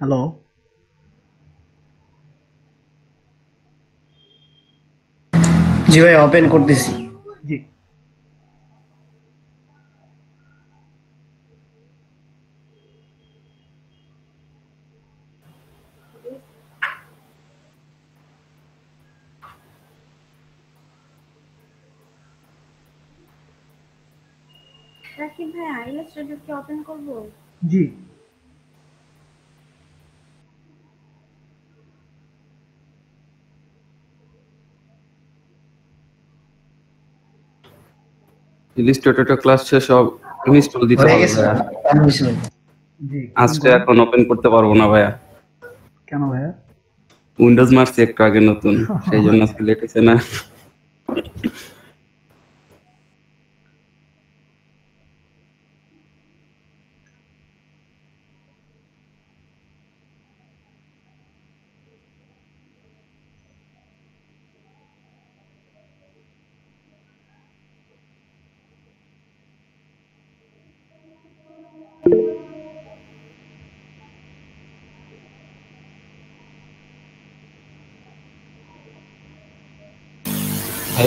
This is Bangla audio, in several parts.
হ্যালো। জি ভাই, ওপেন করতেছি। জি। রাকিব ভাই, ইলাস্ট্রেটর কি ওপেন করব? জি। ইলিস্ট্রেটর ক্লাস শেষ সব ইনস্টল দিতে হয়ে হবে গেছে ভাইয়া। অন হয়েছে ভাই। জি, ওপেন আজকে করেন। এখন ওপেন করতে পারবো না ভাইয়া। কেন ভাইয়া? উইন্ডোজ মারছি একটু আগে নতুন, সেই জন্য আচ্ছা। আজকে লেট হয়েছে না।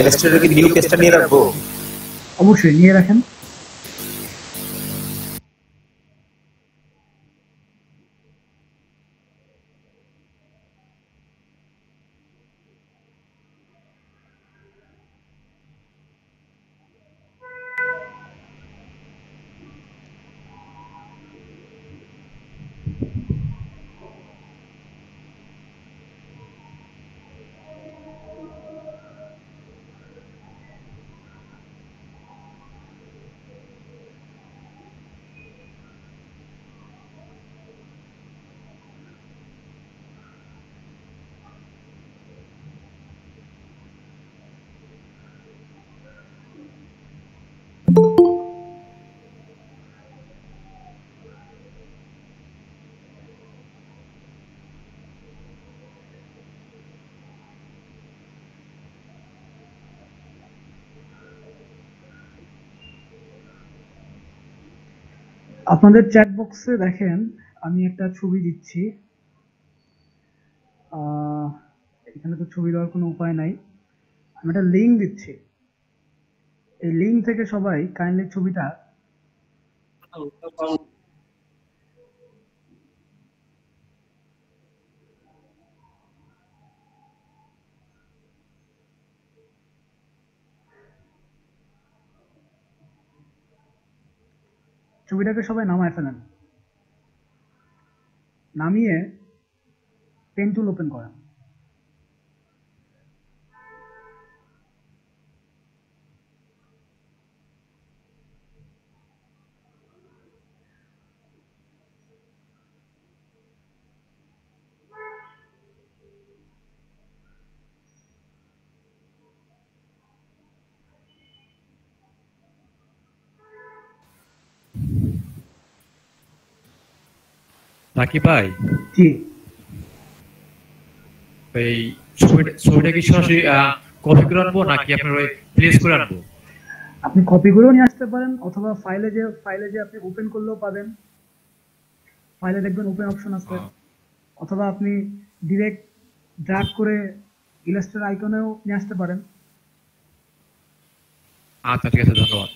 ইলাস্ট্রেটর কি নিউ পেজটা নিয়ে রাখবো? অবশ্যই নিয়ে রাখেন। আপনাদের চ্যাট বক্সে দেখেন, আমি একটা ছবি দিচ্ছি। আহ, এখানে তো ছবি দেওয়ার কোনো উপায় নাই। আমি একটা লিঙ্ক দিচ্ছি। এই লিঙ্ক থেকে সবাই কাইন্ডলি ছবিটাকে সবাই নামায় ফেলেন। নামিয়ে পেন টুল ওপেন করেন। রাকিব ভাই, জি। এই ছবিটা কি সরাসরি কপি করে আনবো নাকি আপনার ওই প্লেস করে আনবো? আপনি কপি করেও নিয়ে আসতে পারেন, অথবা ফাইলে যে আপনি ওপেন করলেও পাবেন। ফাইলে দেখবেন ওপেন অপশন আছে। অথবা আপনি ডিরেক্ট ড্র্যাগ করে ইলাস্ট্রেটর আইকনেও নিয়ে আসতে পারেন। আচ্ছা, ঠিক আছে, ধন্যবাদ।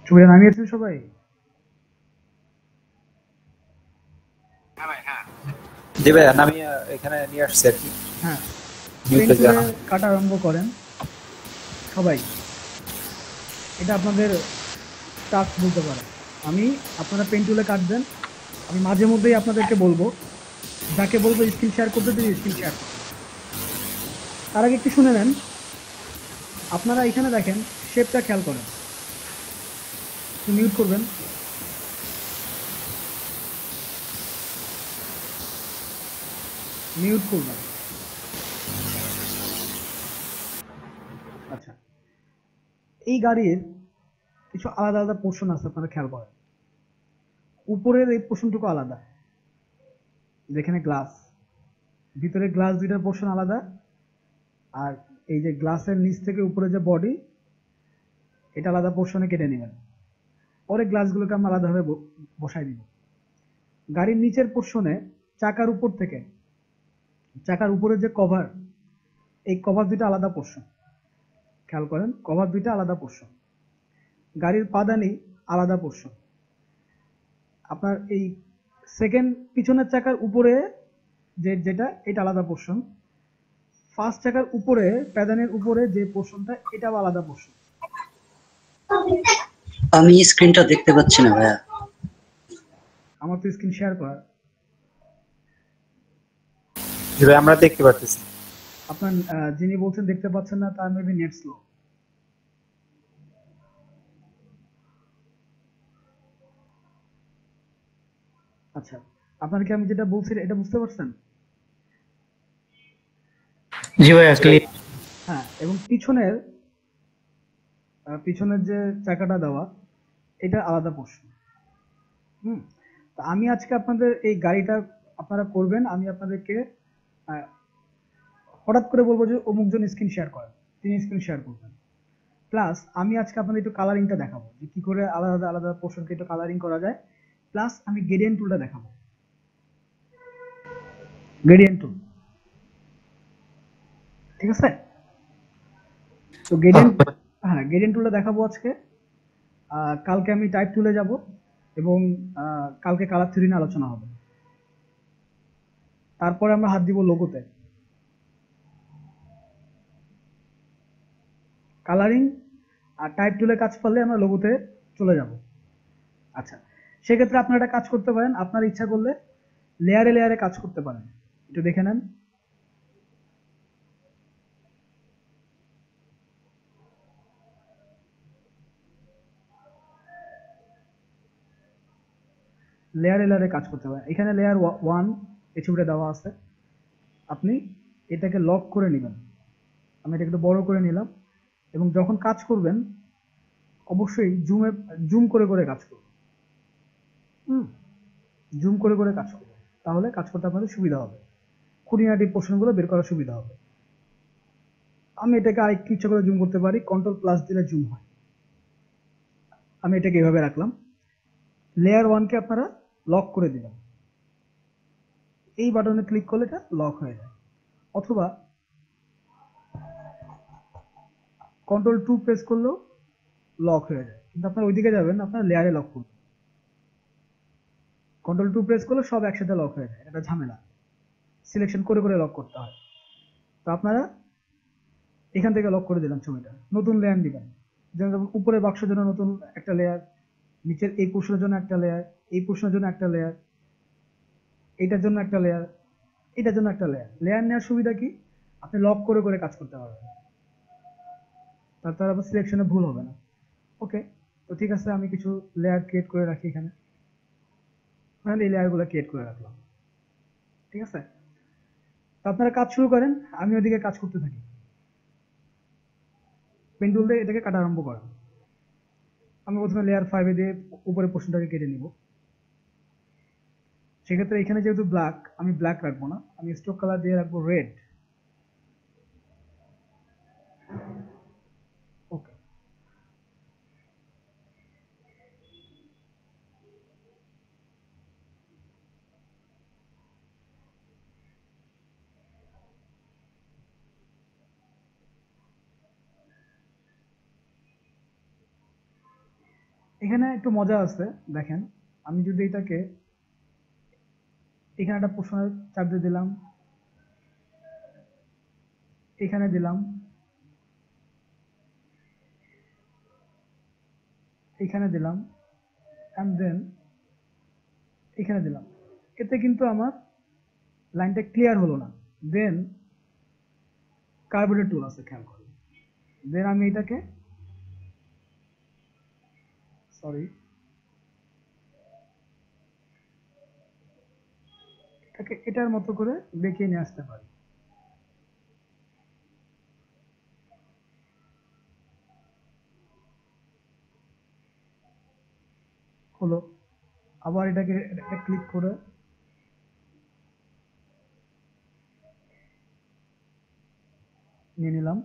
ছবিটা নামিয়েছেন সবাই? জি ভাই, আমি এখানে নিয়ে আসছি আর কি। হ্যাঁ, নিউ পেন পেজে টুলে আনা। কাটা আরম্ভ করেন সবাই। এটা আপনাদের টাস্ক বলতে পারেন। আপনারা পেন টুলে কাটবেন। আমি মাঝে মধ্যেই আপনাদেরকে বলবো, যাকে বলবো স্ক্রিন শেয়ার করতে তিনি স্ক্রিন শেয়ার করবেন। তার আগে একটু শুনে নেন। আপনারা এখানে দেখেন শেপটা খেয়াল করেন, মিউট করবেন। মিউট করবেন। আচ্ছা, এই গাড়ির কিছু আলাদা আলাদা পোর্শন আছে, আপনারা খেয়াল করেন। উপরের এই পোর্শনটুকু আলাদা, যেখানে গ্লাস, ভিতরে গ্লাস দুইটার পোর্শন আলাদা, আর এই যে গ্লাসের নিচ থেকে উপরে যে বডি, এটা আলাদা পোর্শনে কেটে নেবেন। পরে গ্লাসগুলোকে আমরা আলাদাভাবে বসাই দিব। গাড়ির নিচের পোর্শনে চাকার উপর থেকে, চাকার উপরে যে কভার, এই কভার দুইটা আলাদা পোর্শন, খেয়াল করেন, কভার দুইটা আলাদা পোর্শন। গাড়ির পাদানি আলাদা পোর্শন। আপনার এই সেকেন্ড পিছনের চাকার উপরে যেটা, এটা আলাদা পোর্শন। ফার্স্ট চাকার উপরে, প্যাদানের উপরে যে পোর্শনটা, এটা আলাদা পোর্শন। আমি স্ক্রিনটা দেখতে পাচ্ছি না ভাইয়া। আমার তো স্ক্রিন শেয়ার করা। জি ভাই আমরা দেখতে পারতেছি। আপনার যিনি বলছেন দেখতে পাচ্ছেন না, তার মেবি নেট স্লো। আচ্ছা, আপনার কি আমি যেটা বলছি এটা বুঝতে পারছেন? জি ভাইয়া ক্লিয়ার। হ্যাঁ, এবং পিছনের পিছনের যে চাকাটা দেওয়া, এটা আলাদা পোর্শন। তো আমি আজকে আপনাদের এই গাড়িটা আপনারা করবেন, আমি আপনাদেরকে হঠাৎ করে বলবো যে অমুকজন স্ক্রিন শেয়ার করেন, তিনি স্ক্রিন শেয়ার করবেন। প্লাস আমি আজকে আপনাদের একটু কালারিংটা দেখাবো, যে কি করে আলাদা আলাদা পোর্শনকে একটু কালারিং করা যায়। প্লাস আমি গ্রেডিয়েন্ট টুলটা দেখাবো, গ্রেডিয়েন্ট টুল। ঠিক আছে? তো গ্রেডিয়েন্ট টুলটা দেখাবো আজকে। কালকে আমি টাইপ টুলে যাব, এবং কালকে কালার থিওরি নিয়ে আলোচনা হবে। তারপরে আমরা হাত দিব লোগোতে। কালারিং আর টাইপ টুলে কাজ করলে আমরা লোগোতে চলে যাব। আচ্ছা, সেক্ষেত্রে আপনারা একটা কাজ করতে পারেন, আপনার ইচ্ছা করলে লেয়ারে লেয়ারে কাজ করতে পারেন। একটু দেখে নেন। লেয়ারে লেয়ারে কাজ করতে পারেন। এখানে লেয়ার 1 এই ছবিটা দেওয়া আছে, আপনি এটাকে লক করে নেবেন। আমি এটা একটু বড় করে নিলাম, এবং যখন কাজ করবেন অবশ্যই জুম করে করে কাজ করবেন। জুম করে করে কাজ করবেন, তাহলে কাজ করতে আপনাদের সুবিধা হবে, খুঁটিনাটি পোর্শনগুলো বের করার সুবিধা হবে। আমি এটাকে আরেকটু ইচ্ছা করে জুম করতে পারি, কন্ট্রোল প্লাস দিলে জুম হয়। আমি এটাকে এভাবে রাখলাম। লেয়ার 1 কে আপনারা লক করে দিবেন, এই বাটনে ক্লিক করলে এটা লক হয়ে যায়। অথবা কন্ট্রোল 2 প্রেস করলেও লক হয়ে যায়, কিন্তু আপনারা ওইদিকে যাবেন, আপনারা লেয়ারে লক করবেন। কন্ট্রোল 2 প্রেস করলে সব একসাথে লক হয়ে যায়, এটা ঝামেলা, সিলেকশন করে করে লক করতে হয়। তো আপনারা এখান থেকে লক করে দিলাম ছবিটা, নতুন লেয়ার দিবেন। যেমন উপরে বাক্সের জন্য নতুন একটা লেয়ার, নিচের এই পোর্শনের জন্য একটা লেয়ার, এই পোর্শনের জন্য একটা লেয়ার, এইটার জন্য একটা লেয়ার, এটার জন্য একটা লেয়ার। লেয়ার নেওয়ার সুবিধা কি, আপনি লক করে করে কাজ করতে পারবেন, তার আবার সিলেকশনে ভুল হবে না। ওকে, তো ঠিক আছে, আমি কিছু লেয়ার ক্রিয়েট করে রাখি এখানে। তাহলে এই লেয়ারগুলো ক্রিয়েট করে রাখলাম। ঠিক আছে, তো আপনারা কাজ শুরু করেন, আমি ওইদিকে কাজ করতে থাকি। পেন টুল দিয়ে এটাকে কাটা আরম্ভ করেন। আমি প্রথমে লেয়ার 5 দিয়ে উপরে পোর্শনটাকে কেটে নিব। সেক্ষেত্রে এখানে যেহেতু ব্ল্যাক, আমি ব্ল্যাক রাখবো না, আমি স্ট্রোক কালার দিয়ে রাখবো রেড। ওকে, এখানে একটু মজা আছে, দেখেন। আমি যদি এটাকে এখানে একটা পোর্শনের চাপ দিয়ে দিলাম, এখানে দিলাম, এখানে দিলাম, অ্যান্ড দেন এখানে দিলাম, এতে কিন্তু আমার লাইনটা ক্লিয়ার হলো না। দেন কার্বনের টুল আছে, খেয়াল করুন, দেন আমি এটাকে সরি এটাকে এটার মতো করে বেঁকিয়ে নিয়ে আসতে পারি। হলো। আবার এটাকে ক্লিক করে নিয়ে নিলাম।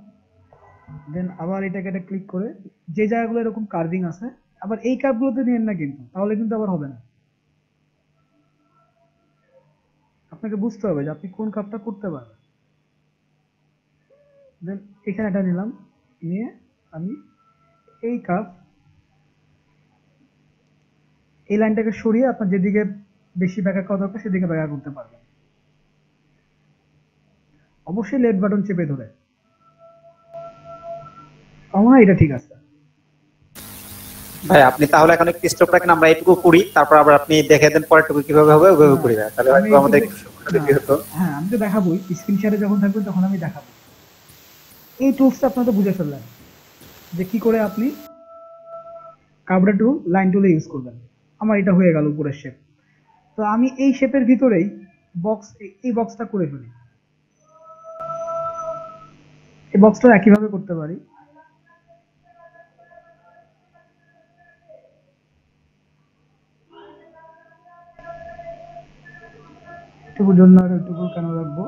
দেন আবার এটাকে একটা ক্লিক করে যে জায়গাগুলো এরকম কার্ভিং আছে আবার এই কার্ভগুলোতে নিয়েন না কিন্তু, তাহলে কিন্তু আবার হবে না। আপনাকে বুঝতে হবে যে আপনি কোন কাপটা করতে পারবেন। দেন এখানে এটা নিলাম, নিয়ে আমি এই কাপ এই লাইনটাকে সরিয়ে আপনার যেদিকে বেশি ব্যাখ্যা করা দরকার সেদিকে ব্যাখ্যা করতে পারবেন। অবশ্যই লেফট বাটন চেপে ধরে। আমার মনে হয় এটা ঠিক আছে। ভাই আপনি তাহলে এখন একটু স্টপ রাখেন, আমরা এটুকু করি, তারপর আবার আপনি দেখে দেন পরেরটুকু কিভাবে হবে ওইভাবে করি ভাই। তাহলে আমি হয়তো আমাদের এইটুকু একটু সুবিধা বেশি হতো। হ্যাঁ আমি তো দেখাবোই, স্ক্রিন শেয়ারে যখন থাকবে তখন আমি দেখাবো। এই টুলসটা আপনারা তো বুঝে ফেললেন যে কি করে আপনি কার্ভর টুল লাইন টুলে ইউজ করবেন। আমার এটা হয়ে গেল উপরের শেপ। তো আমি এই শেপের ভিতরেই বক্স, এই বক্সটা করে ফেলি। এই বক্সটা একইভাবে করতে পারি। একটুকুর জন্য আর একটুকু কেন রাখবো,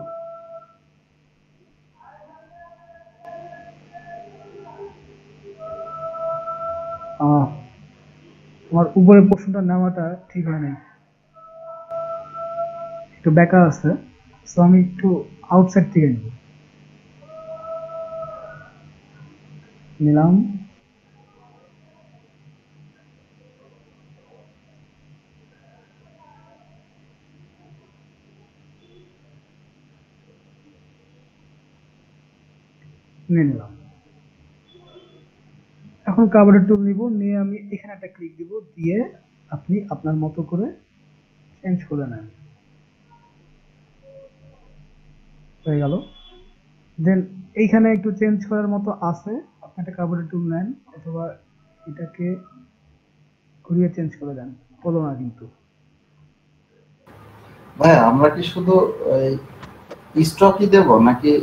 আমার উপরের পোর্শনটা নেওয়াটা ঠিক হয় নাই, একটু বেঁকা আছে। সো আমি একটু আউটসাইড থেকে নিলাম। নিয়ে নিলাম। এখন কার্ভর টুল নিব, নিয়ে আমি এখানে একটা ক্লিক দিব, দিয়ে আপনি আপনার মতো করে চেঞ্জ করে নেন। হয়ে গেল। দেন এইখানে একটু চেঞ্জ করার মতো আছে, আপনি একটা কার্ভর টুল নেন অথবা এটাকে ঘুরিয়ে চেঞ্জ করে দেন, হলো না কিন্তু। ভাই আমরা কি শুধু স্টকই দেব নাকি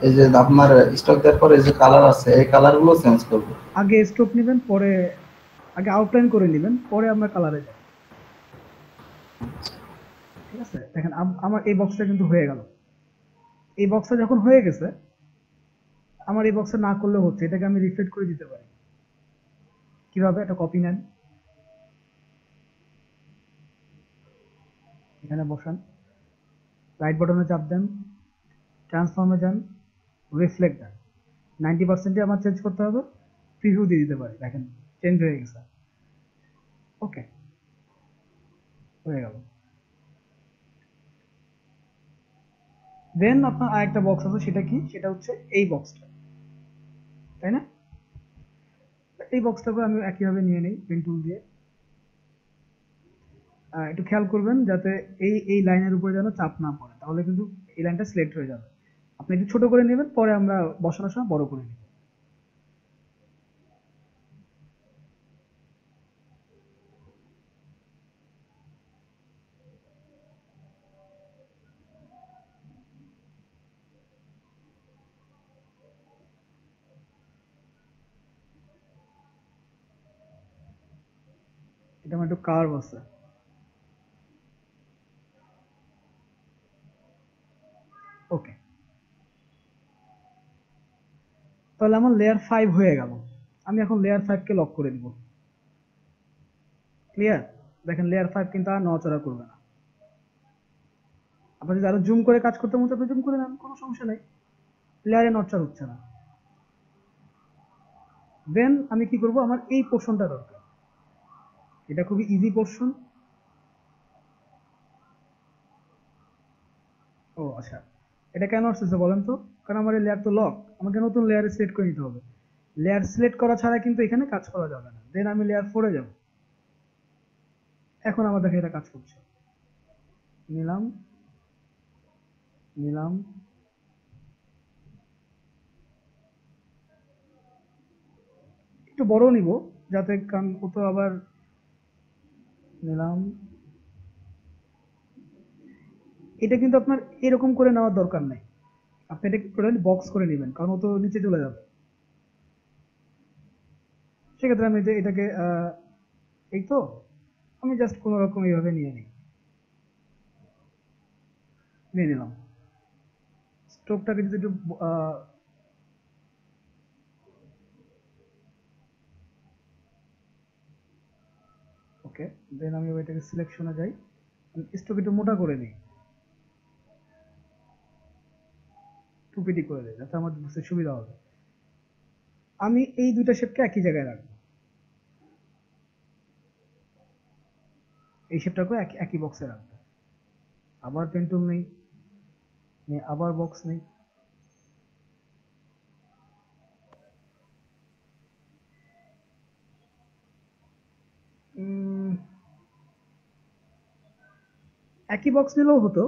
এই যে আপনার স্টক দেওয়ার পরে যে কালার আছে এই কালার গুলো চেঞ্জ করব? আগে স্ট্রোক নেবেন, পরে আগে আউটলাইন করে নেবেন, পরে আমরা কালারে যাব। ঠিক আছে, দেখেন আমার এই বক্সটা কিন্তু হয়ে গেল। এই বক্সটা যখন হয়ে গেছে, আমার এই বক্সটা না করলেও হচ্ছে, এটাকে আমি রিফ্লেক্ট করে দিতে পারি। কিভাবে? এটা কপি নেন, এখানে বসান, রাইট বাটনে চাপ দেন, ট্রান্সফর্মে যান, রিফ্লেক্ট দেন। 90% আমার চেঞ্জ করতে হবে, প্রিভিউ দিয়ে দিতে পারি। দেখেন চেঞ্জ হয়ে গেছে। ওকে, হয়ে গেল। দেন আপনার আরেকটা বক্স আছে, সেটা কি? সেটা হচ্ছে এই বক্সটা, তাই না? এই বক্সটাকে আমি একইভাবে নিয়ে নিই পেন টুল দিয়ে। একটু খেয়াল করবেন যাতে এই লাইনের উপরে যেন চাপ না পড়ে, তাহলে কিন্তু এই লাইনটা সিলেক্ট হয়ে যাবে। আপনি একটু ছোট করে নেবেন, পরে আমরা বসানোর সময় বড় করে নিব। এটা আমার একটু কার্ভ আছে। ওকে, তাহলে আমার লেয়ার 5 হয়ে গেল। আমি এখন লেয়ার 5 কে লক করে দিব। ক্লিয়ার? দেখেন লেয়ার 5 কিন্তু আর নড়াচড়া করবে না। আপনি যদি আরো জুম করে কাজ করতে মন চায় আপনি জুম করে নেন, কোনো সমস্যা নেই, লেয়ারে নড়চড় হচ্ছে না। দেন আমি কি করব, আমার এই পোর্শনটা দরকার, এটা খুবই ইজি পোর্শন। ও আচ্ছা, এটা কেন আসতেছে বলেন তো? কারণ আমার এই লেয়ার তো লক, আমাকে নতুন লেয়ারে সিলেক্ট করে নিতে হবে। লেয়ার সিলেক্ট করা ছাড়া কিন্তু এখানে কাজ করা যাবে না। দেন আমি লেয়ার 4 এ যাব। এখন আমার দেখে এটা কাজ করছে। নিলাম, নিলাম, একটু বড় নিব যাতে, কারণ ও তো আবার নিলাম। এটা কিন্তু আপনার এরকম করে নেওয়ার দরকার নাই, আপনি এটা টোটালি বক্স করে নেবেন, কারণ ও তো নিচে চলে যাবে। সেক্ষেত্রে আমি এটাকে এই তো আমি জাস্ট কোনো রকম এইভাবে নিয়ে নিলাম। স্ট্রোকটাকে যদি একটু ওকে, দেন আমি ওইটাকে সিলেকশনে যাই, স্ট্রোক একটু মোটা করে নিই, টুপিটি করে দিই যাতে আমার বুঝতে সুবিধা হবে। আমি এই দুইটা শেপকে একই জায়গায় রাখবো, এই শেপটাকে একই বক্সে রাখবো। আবার পেন টুল নেই, আবার বক্স নেই, একই বক্স নিলেও হতো,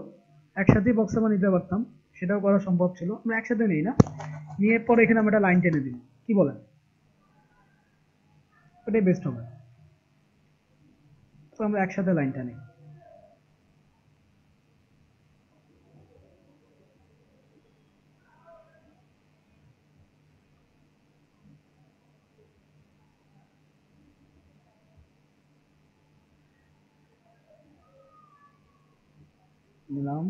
একসাথেই বক্স আমরা নিতে পারতাম, সেটাও করা সম্ভব ছিল। আমরা একসাথে নিই না, নিয়ে পরে এখানে আমরা একটা লাইন টেনে দিই, কি বলেন? ওটাই বেস্ট হবে। তো আমরা একসাথে লাইনটা নিই, নিলাম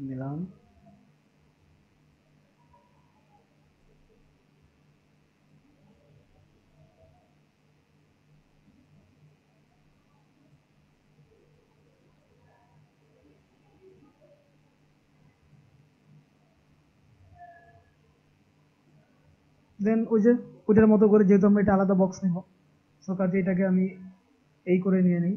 নিলাম দেন ওই যে ওইটার মতো করে, যেহেতু আমরা এটা আলাদা বক্স নিব, সো কাজে এটাকে আমি এই করে নিয়ে নিই।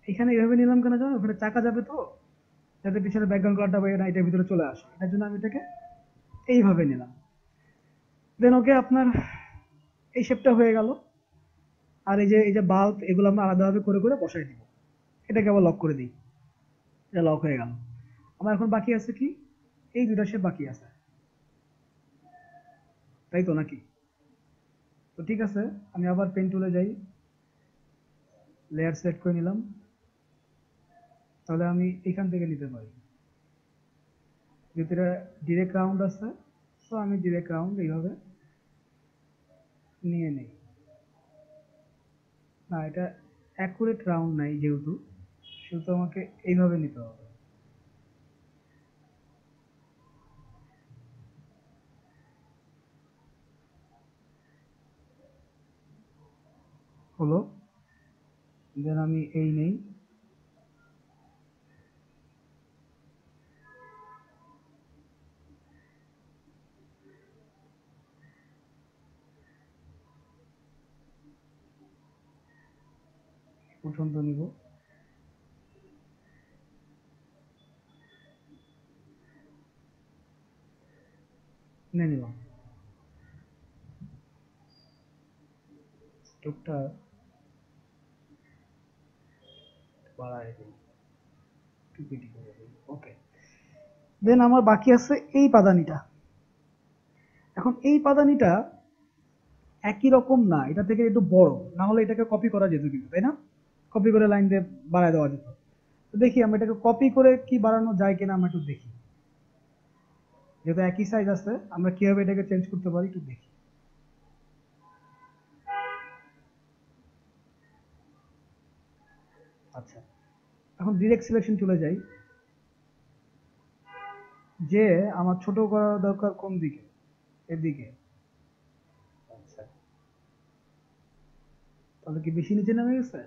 এখানে এইভাবে নিলাম কেন জানো? ওখানে চাকা যাবে তো, যাতে পিছনে ব্যাকগ্রাউন্ড কালারটা বাইরে না এটার ভিতরে চলে আসে, এটার জন্য আমি এটাকে এইভাবে নিলাম। দেন ওকে, আপনার এই শেপটা হয়ে গেল। আর এই যে বাল্ব, এগুলো আমরা আলাদাভাবে করে করে বসাই দিব। এটাকে আবার লক করে দিই, এটা লক হয়ে গেল। আমার এখন বাকি আছে কি, এই দুইটা শেপ বাকি আছে, তাই তো নাকি? তো ঠিক আছে, আমি আবার পেন টুলে যাই, লেয়ার সিলেক্ট করে নিলাম। তাহলে আমি এখান থেকে নিতে পারি, যেহেতু এটা ডিরেক্ট রাউন্ড আছে, তো আমি ডিরেক্ট রাউন্ড এইভাবে নিয়ে নেই। না, এটা অ্যাকুরেট রাউন্ড নাই যেহেতু, সেহেতু আমাকে এইভাবে নিতে হবে। হলো, দেন আমি এই নেই, পর্যন্ত নিব, নিয়ে নিলাম। স্টোকটা বাড়ায় দিই, টুপিটি করে দিই, ওকে। দেন আমার বাকি আছে এই পাদানিটা। এখন এই পাদানিটা একই রকম না, এটা থেকে একটু বড়, না হলে এটাকে কপি করা যেত কিন্তু, তাই না? কপি করে লাইন দিয়ে বাড়ায় দেওয়া যেত। তো দেখি আমরা এটাকে কপি করে কি বাড়ানো যায় কিনা, আমরা একটু দেখি। যেহেতু একই সাইজ আছে, আমরা কিভাবে এটাকে চেঞ্জ করতে পারি একটু দেখি। আচ্ছা, এখন ডিরেক্ট সিলেকশন চলে যাই, যে আমার ছোট করা দরকার কোন দিকে, এদিকে। আচ্ছা, তাহলে কি বেশি নিচে নেমে গেছে?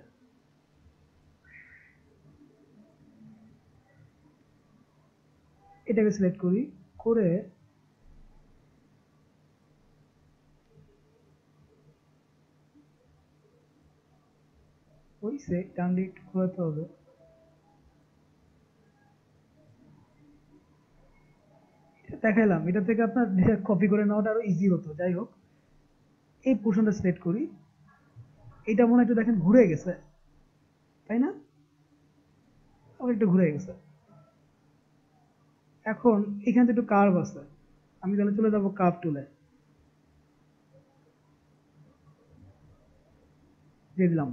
এটাকে সিলেক্ট করি, করে ওই সে টান দিয়ে একটু ঘোরাতে হবে। এটা দেখাইলাম, এটা থেকে আপনার কপি করে নেওয়াটা আরো ইজি হতো। যাই হোক, এই পোর্শনটা সিলেক্ট করি, এটা মনে হয় একটু দেখেন ঘুরে গেছে, তাই না? আবার একটু ঘুরে গেছে। এখন এখানে একটু কার্ভ আছে, আমি তাহলে চলে যাবো কার্ভ টুলে, দিয়ে দিলাম।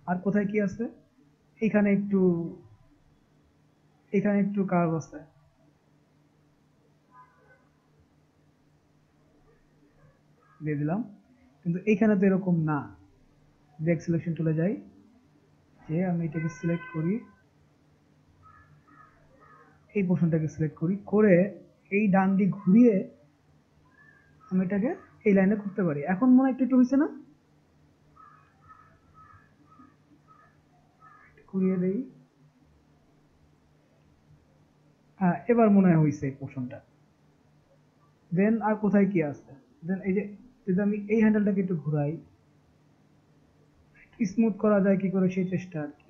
আর কোথায় কি আছে? এখানে একটু কার্ভ আছে, দিয়ে দিলাম। কিন্তু এইখানে তো এরকম না। ব্রেক সিলেকশন টুলে যাই, যে আমি এটাকে সিলেক্ট করি, এই পোর্শনটাকে সিলেক্ট করি, করে এই ডান দিক ঘুরিয়ে আমি এটাকে এই লাইনে করতে পারি। এখন মনে হয় একটু হয়েছে না? ঘুরিয়ে দেই, হ্যাঁ এবার মনে হয় হয়েছে এই পোর্শনটা। দেন আর কোথায় কি আছে? দেন এই যে যদি আমি এই হ্যান্ডেলটাকে একটু ঘুরাই, স্মুথ করা যায় কি করে সেই চেষ্টা আর কি।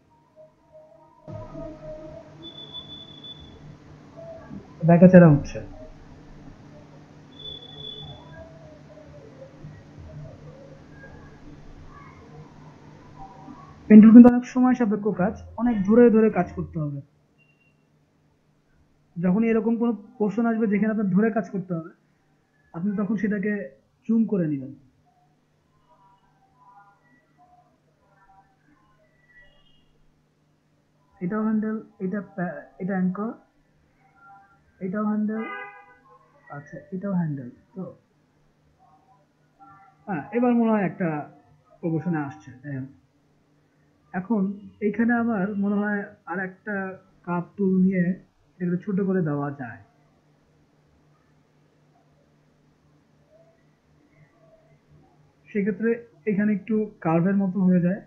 ব্যাকাচেরা হচ্ছে। পেন্টুল কিন্তু অনেক সময় সাপেক্ষ কাজ, অনেক ধরে ধরে কাজ করতে হবে। যখন এরকম কোনো পোর্শন আসবে যেখানে আপনার ধরে কাজ করতে হবে, আপনি তখন সেটাকে জুম করে নেবেন। এটাও হ্যান্ডেল, এটা অ্যাঙ্কর, এটাও হ্যান্ডেল, আচ্ছা এটাও হ্যান্ডেল। তো হ্যাঁ এবার মনে হয় একটা প্রমোশনে আসছে। এখন এইখানে আমার মনে হয় আর একটা কাপ টুল নিয়ে এগুলো ছোট করে দেওয়া যায়। সেক্ষেত্রে এখানে একটু কার্ভের মতো হয়ে যায়।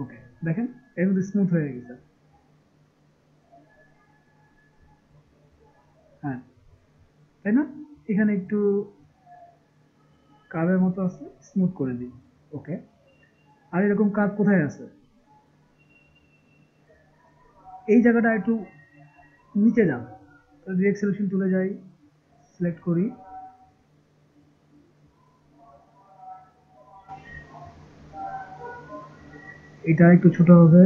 ওকে দেখেন এর মধ্যে স্মুথ হয়ে গেছে। হ্যাঁ তাই না? এখানে একটু কার্ভের মতো আছে, স্মুথ করে দিই। ওকে, আর এরকম কার্ভ কোথায় আছে? এই জায়গাটা একটু নিচে যান, ডিরেক্ট সিলেকশন চলে যাই, সিলেক্ট করি, এটা একটু ছোট হবে,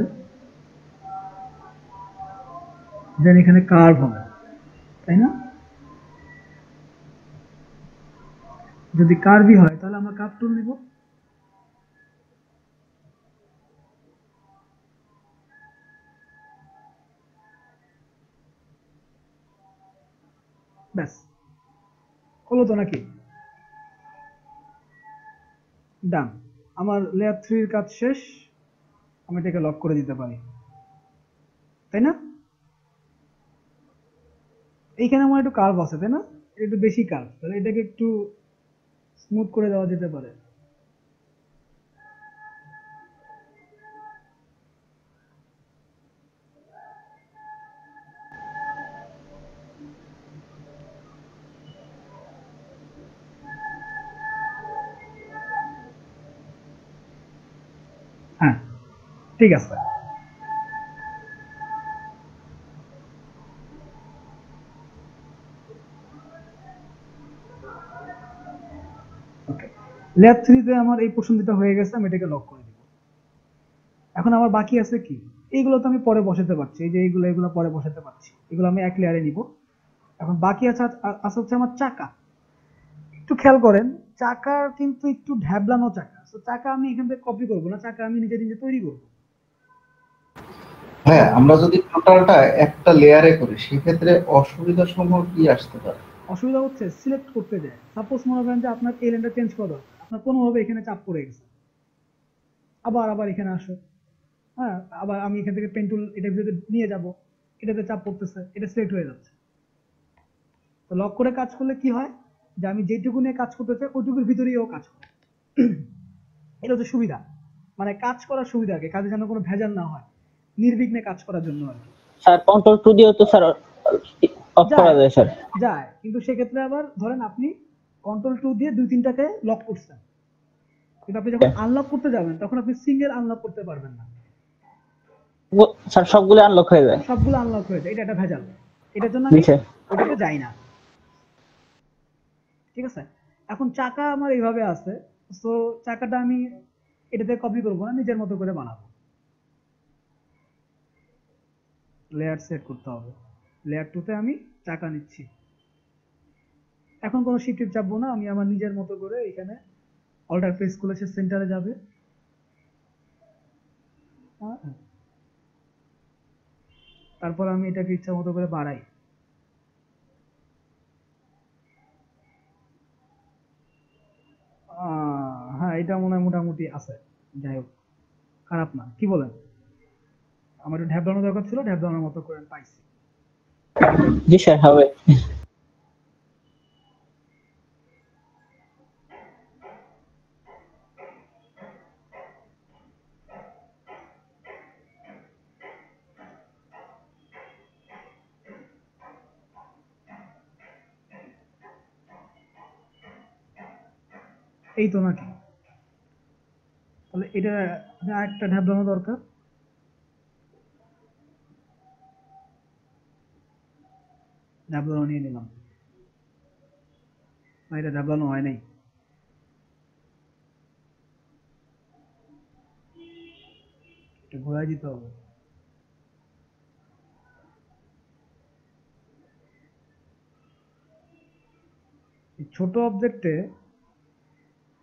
দেন এখানে কার্ভ হবে, তাই না? যদি কার্ভই হয় তাহলে আমরা কার্ভ টুল নিব। ব্যাস হলো তো নাকি? ডান, আমার লেয়ার 3 এর কাজ শেষ। আমি এটাকে লক করে দিতে পারি, তাই না? এইখানে আমার একটু কার্ভ আছে, তাই না? একটু বেশি কার্ভ, তাহলে এটাকে একটু স্মুথ করে দেওয়া যেতে পারে। হ্যাঁ ঠিক আছে। ওকে, লেয়ার 3 তে আমার এই পোর্শন দুটো হয়ে গেছে, আমি এটাকে লক করে দিব। এখন আমার বাকি আছে কি? এইগুলো তো আমি পরে বসাতে পারছি, এই যে এগুলো পরে বসাতে পারছি, এগুলো আমি এক লেয়ারে নিব। এখন বাকি আছে আছে হচ্ছে আমার চাকা। একটু খেয়াল করেন, চাকার কিন্তু একটু ঢ্যাবলানো চাকা। তো চাকা আমি এখান থেকে কপি করবো না, চাকা আমি নিজে নিজে তৈরি করবো। হ্যাঁ, আমরা যদি টোটালটা একটা লেয়ারে করি সেক্ষেত্রে অসুবিধার সমূহ কি আসতে পারে? অসুবিধা হচ্ছে সিলেক্ট করতে যায়। সাপোজ মনে করেন যে আপনার এই লেনটা চেঞ্জ করা দরকার, আপনার কোনোভাবে এখানে চাপ পড়ে গেছে, আবার এখানে আসো, হ্যাঁ আবার আমি এখান থেকে পেন টুল এটার ভিতরে নিয়ে যাব, এটাতে চাপ পড়তেছে, এটা সিলেক্ট হয়ে যাচ্ছে। তো লক করে কাজ করলে কি হয়, যে আমি যেটুকু নিয়ে কাজ করতে চাই ওইটুকুর ভিতরেই ও কাজ করে। এটা হচ্ছে সুবিধা, মানে কাজ করার সুবিধা, আগে কাজে যেন কোনো ভেজাল না হয়, নির্বিঘ্নে কাজ করার জন্য আর কি। স্যার কন্ট্রোল 2 দিয়েও তো স্যার অফ করা যায় স্যার। যায়, কিন্তু সেক্ষেত্রে আবার ধরেন আপনি কন্ট্রোল 2 দিয়ে 2-3টাকে লক করছেন, কিন্তু আপনি যখন আনলক করতে যাবেন তখন আপনি সিঙ্গেল আনলক করতে পারবেন না, স্যার সবগুলো আনলক হয়ে যায়, সবগুলো আনলক হয়ে যায়। এটা একটা ভেজাল, এটার জন্য আমি ওটাতে যাই না। ঠিক আছে? এখন চাকা আমার এইভাবে আছে, সো চাকাটা আমি এটাতে কপি করবো না, নিজের মতো করে বানাবো। লেয়ার সেট করতে হবে, লেয়ার 2 তে আমি চাকা নিচ্ছি। এখন কোনো শিফট চাপবো না, আমি আমার নিজের মতো করে এখানে অল্টার প্রেস করলে সে সেন্টারে যাবে। হ্যাঁ, তারপর আমি এটাকে ইচ্ছা মতো করে বাড়াই। হ্যাঁ, এটা মনে হয় মোটামুটি আছে। যাই হোক, খারাপ না, কি বলেন? আমার একটু ঢ্যাপ দেওয়ানো দরকার ছিল, ঢ্যাপ দেওয়ানোর মতো করে আমি পাইছি। জি স্যার, হবে। এই তো নাকি? তাহলে এটা আরেকটা ঢ্যাপ দেওয়ানো দরকার। ঢ্যাপ দেওয়ানো নিয়ে নিলাম। না, এটা ঢ্যাপ দেওয়ানো হয় নাই। এটা ঘোরায় দিতে হবে। এই ছোট অবজেক্টে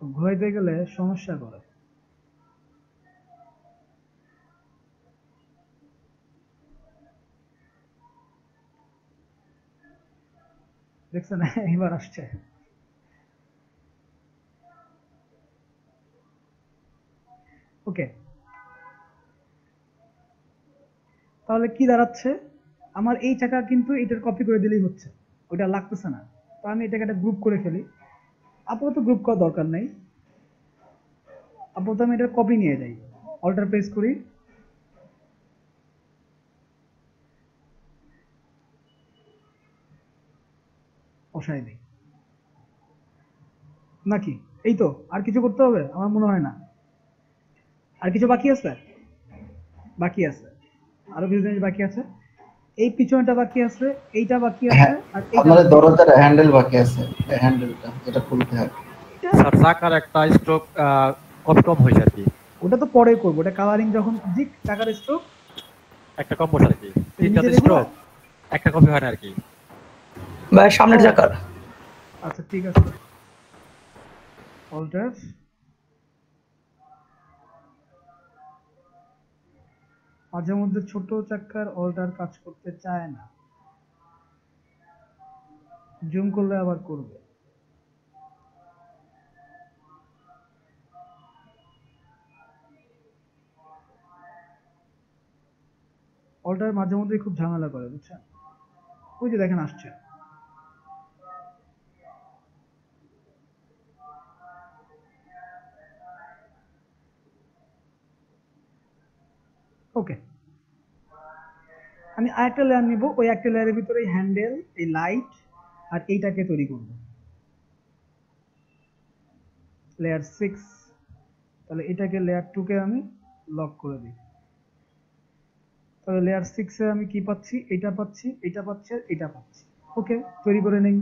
ঘোরাইতে গেলে সমস্যা করে। দেখছেন? এবার আসছে। ওকে, তাহলে কি দাঁড়াচ্ছে? আমার এই চাকা কিন্তু এটার কপি করে দিলেই হচ্ছে, ওইটা লাগতেছে না। তো আমি এটাকে একটা গ্রুপ করে ফেলি। আপাতত গ্রুপ করার দরকার নেই, আপাতত আমি এটার কপি নিয়ে যাই, অল্টার প্রেস করি, বসাই দিই। নাকি? এই তো, আর কিছু করতে হবে আমার মনে হয় না। আর কিছু বাকি আছে? বাকি আছে, আরো কিছু জিনিস বাকি আছে। এই পিছনটা বাকি আছে, এইটা বাকি আছে, হ্যাঁ, আর এইটা আপনার বাকি আছে। দরজার হ্যান্ডেল বাকি আছে, এই হ্যান্ডেলটা এটা খুলতে হবে। স্যার চাকার একটা স্ট্রোক কম হয়েছে আর কি, ওটা তো পরে করবো, ওটা কালারিং যখন দিক চাকার স্ট্রোক। একটা কম বসে আর কি, তিনটা নিজে দেখবো। স্ট্রোক একটা কপি হয় না আর কি। ভাই সামনের চাকার। আচ্ছা ঠিক আছে, অল্টার। মাঝে মধ্যে ছোট চাকার অল্টার কাজ করতে চায় না, জুম করলে আবার করবে। অল্টার মাঝে মধ্যে খুব ঝামেলা করে, বুঝছেন? ওই যে দেখেন আসছে। ওকে, আমি আরেকটা লেয়ার নিব, ওই একটা লেয়ারের ভিতরে হ্যান্ডেল, এই লাইট আর এইটাকে তৈরি করব। লেয়ার 6, তাহলে এটাকে লেয়ার 2 কে আমি লক করে দিই। তাহলে লেয়ার 6 এ আমি কি পাচ্ছি? এটা পাচ্ছি, এটা পাচ্ছি, আর এটা পাচ্ছি। ওকে, তৈরি করে নেই।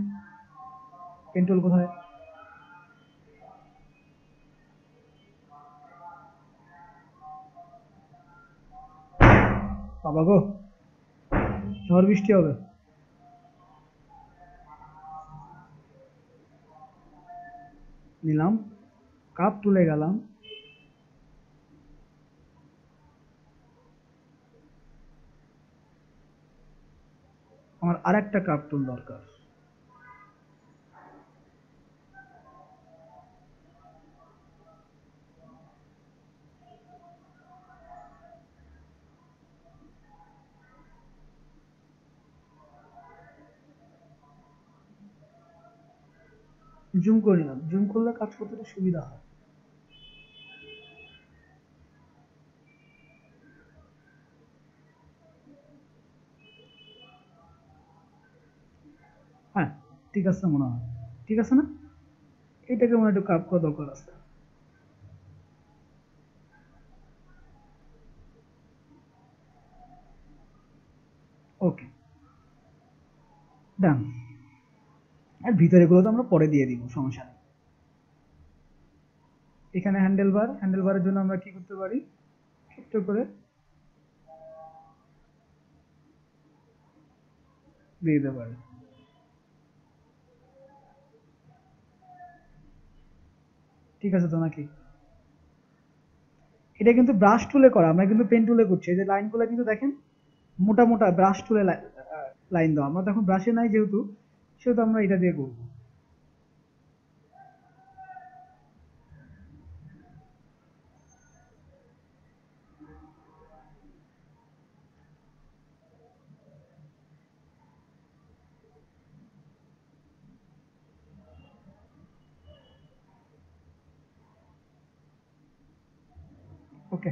পেন্টুল কোথায়? বাবা গো, ঝড় বৃষ্টি হবে। নিলাম, কাপ তুলে গেলাম। আমার আরেকটা কাপ টুল দরকার। জুম করে নিলাম, জুম করলে কাজ করতে একটু সুবিধা হয়। হ্যাঁ, ঠিক আছে মনে হয়। ঠিক আছে না? এটাকে মনে হয় একটু কাপ করা দরকার আছে। ওকে, ডান। আর ভিতরে গুলো তো আমরা পরে দিয়ে দিব, সমস্যা নেই। এখানে হ্যান্ডেলবারের জন্য আমরা কি করতে পারি, ছোট্ট করে দিয়ে দিতে পারি। ঠিক আছে তো নাকি? এটা কিন্তু ব্রাশ টুলে করা, আমরা কিন্তু পেন টুলে করছি। এই যে লাইনগুলো কিন্তু দেখেন মোটা মোটা ব্রাশ টুলে লাইন দেওয়া, আমরা তখন ব্রাশে নাই যেহেতু, সেহেতু আমরা এটা দিয়ে করবো। ওকে,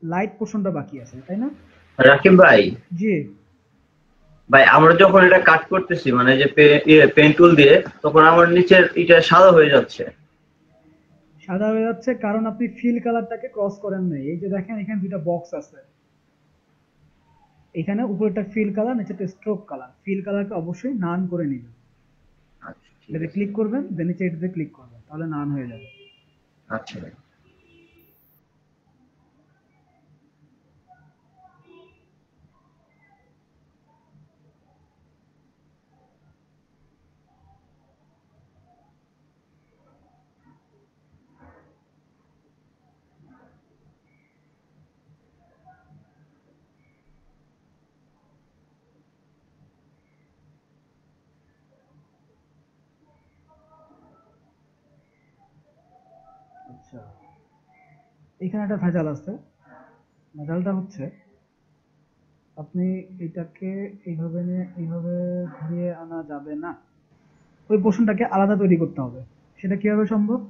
লাইট পোর্শনটা বাকি আছে তাই না? রাকিব ভাই, জি ভাই আমরা যখন এটা কাট করতেছি মানে যে পেন টুল দিয়ে, তখন আমার নিচের এটা সাদা হয়ে যাচ্ছে। সাদা হয়ে যাচ্ছে কারণ আপনি ফিল কালারটাকে ক্রস করেন নাই। এই যে দেখেন এখানে দুইটা বক্স আছে, এখানে উপরেরটা ফিল কালার, নিচেরটা স্ট্রোক কালার। ফিল কালারকে অবশ্যই নান করে নেবেন। আচ্ছা ঠিক এটাতে আছে। ক্লিক করবেন, দেন নিচে এটাতে ক্লিক করবেন, তাহলে নান হয়ে যাবে। আচ্ছা ভাই। আচ্ছা, এখানে একটা ভেজাল আছে। ভেজালটা হচ্ছে আপনি এটাকে এইভাবে নিয়ে এইভাবে ঘুরিয়ে আনা যাবে না, ওই পোর্শনটাকে আলাদা তৈরি করতে হবে। সেটা কিভাবে সম্ভব?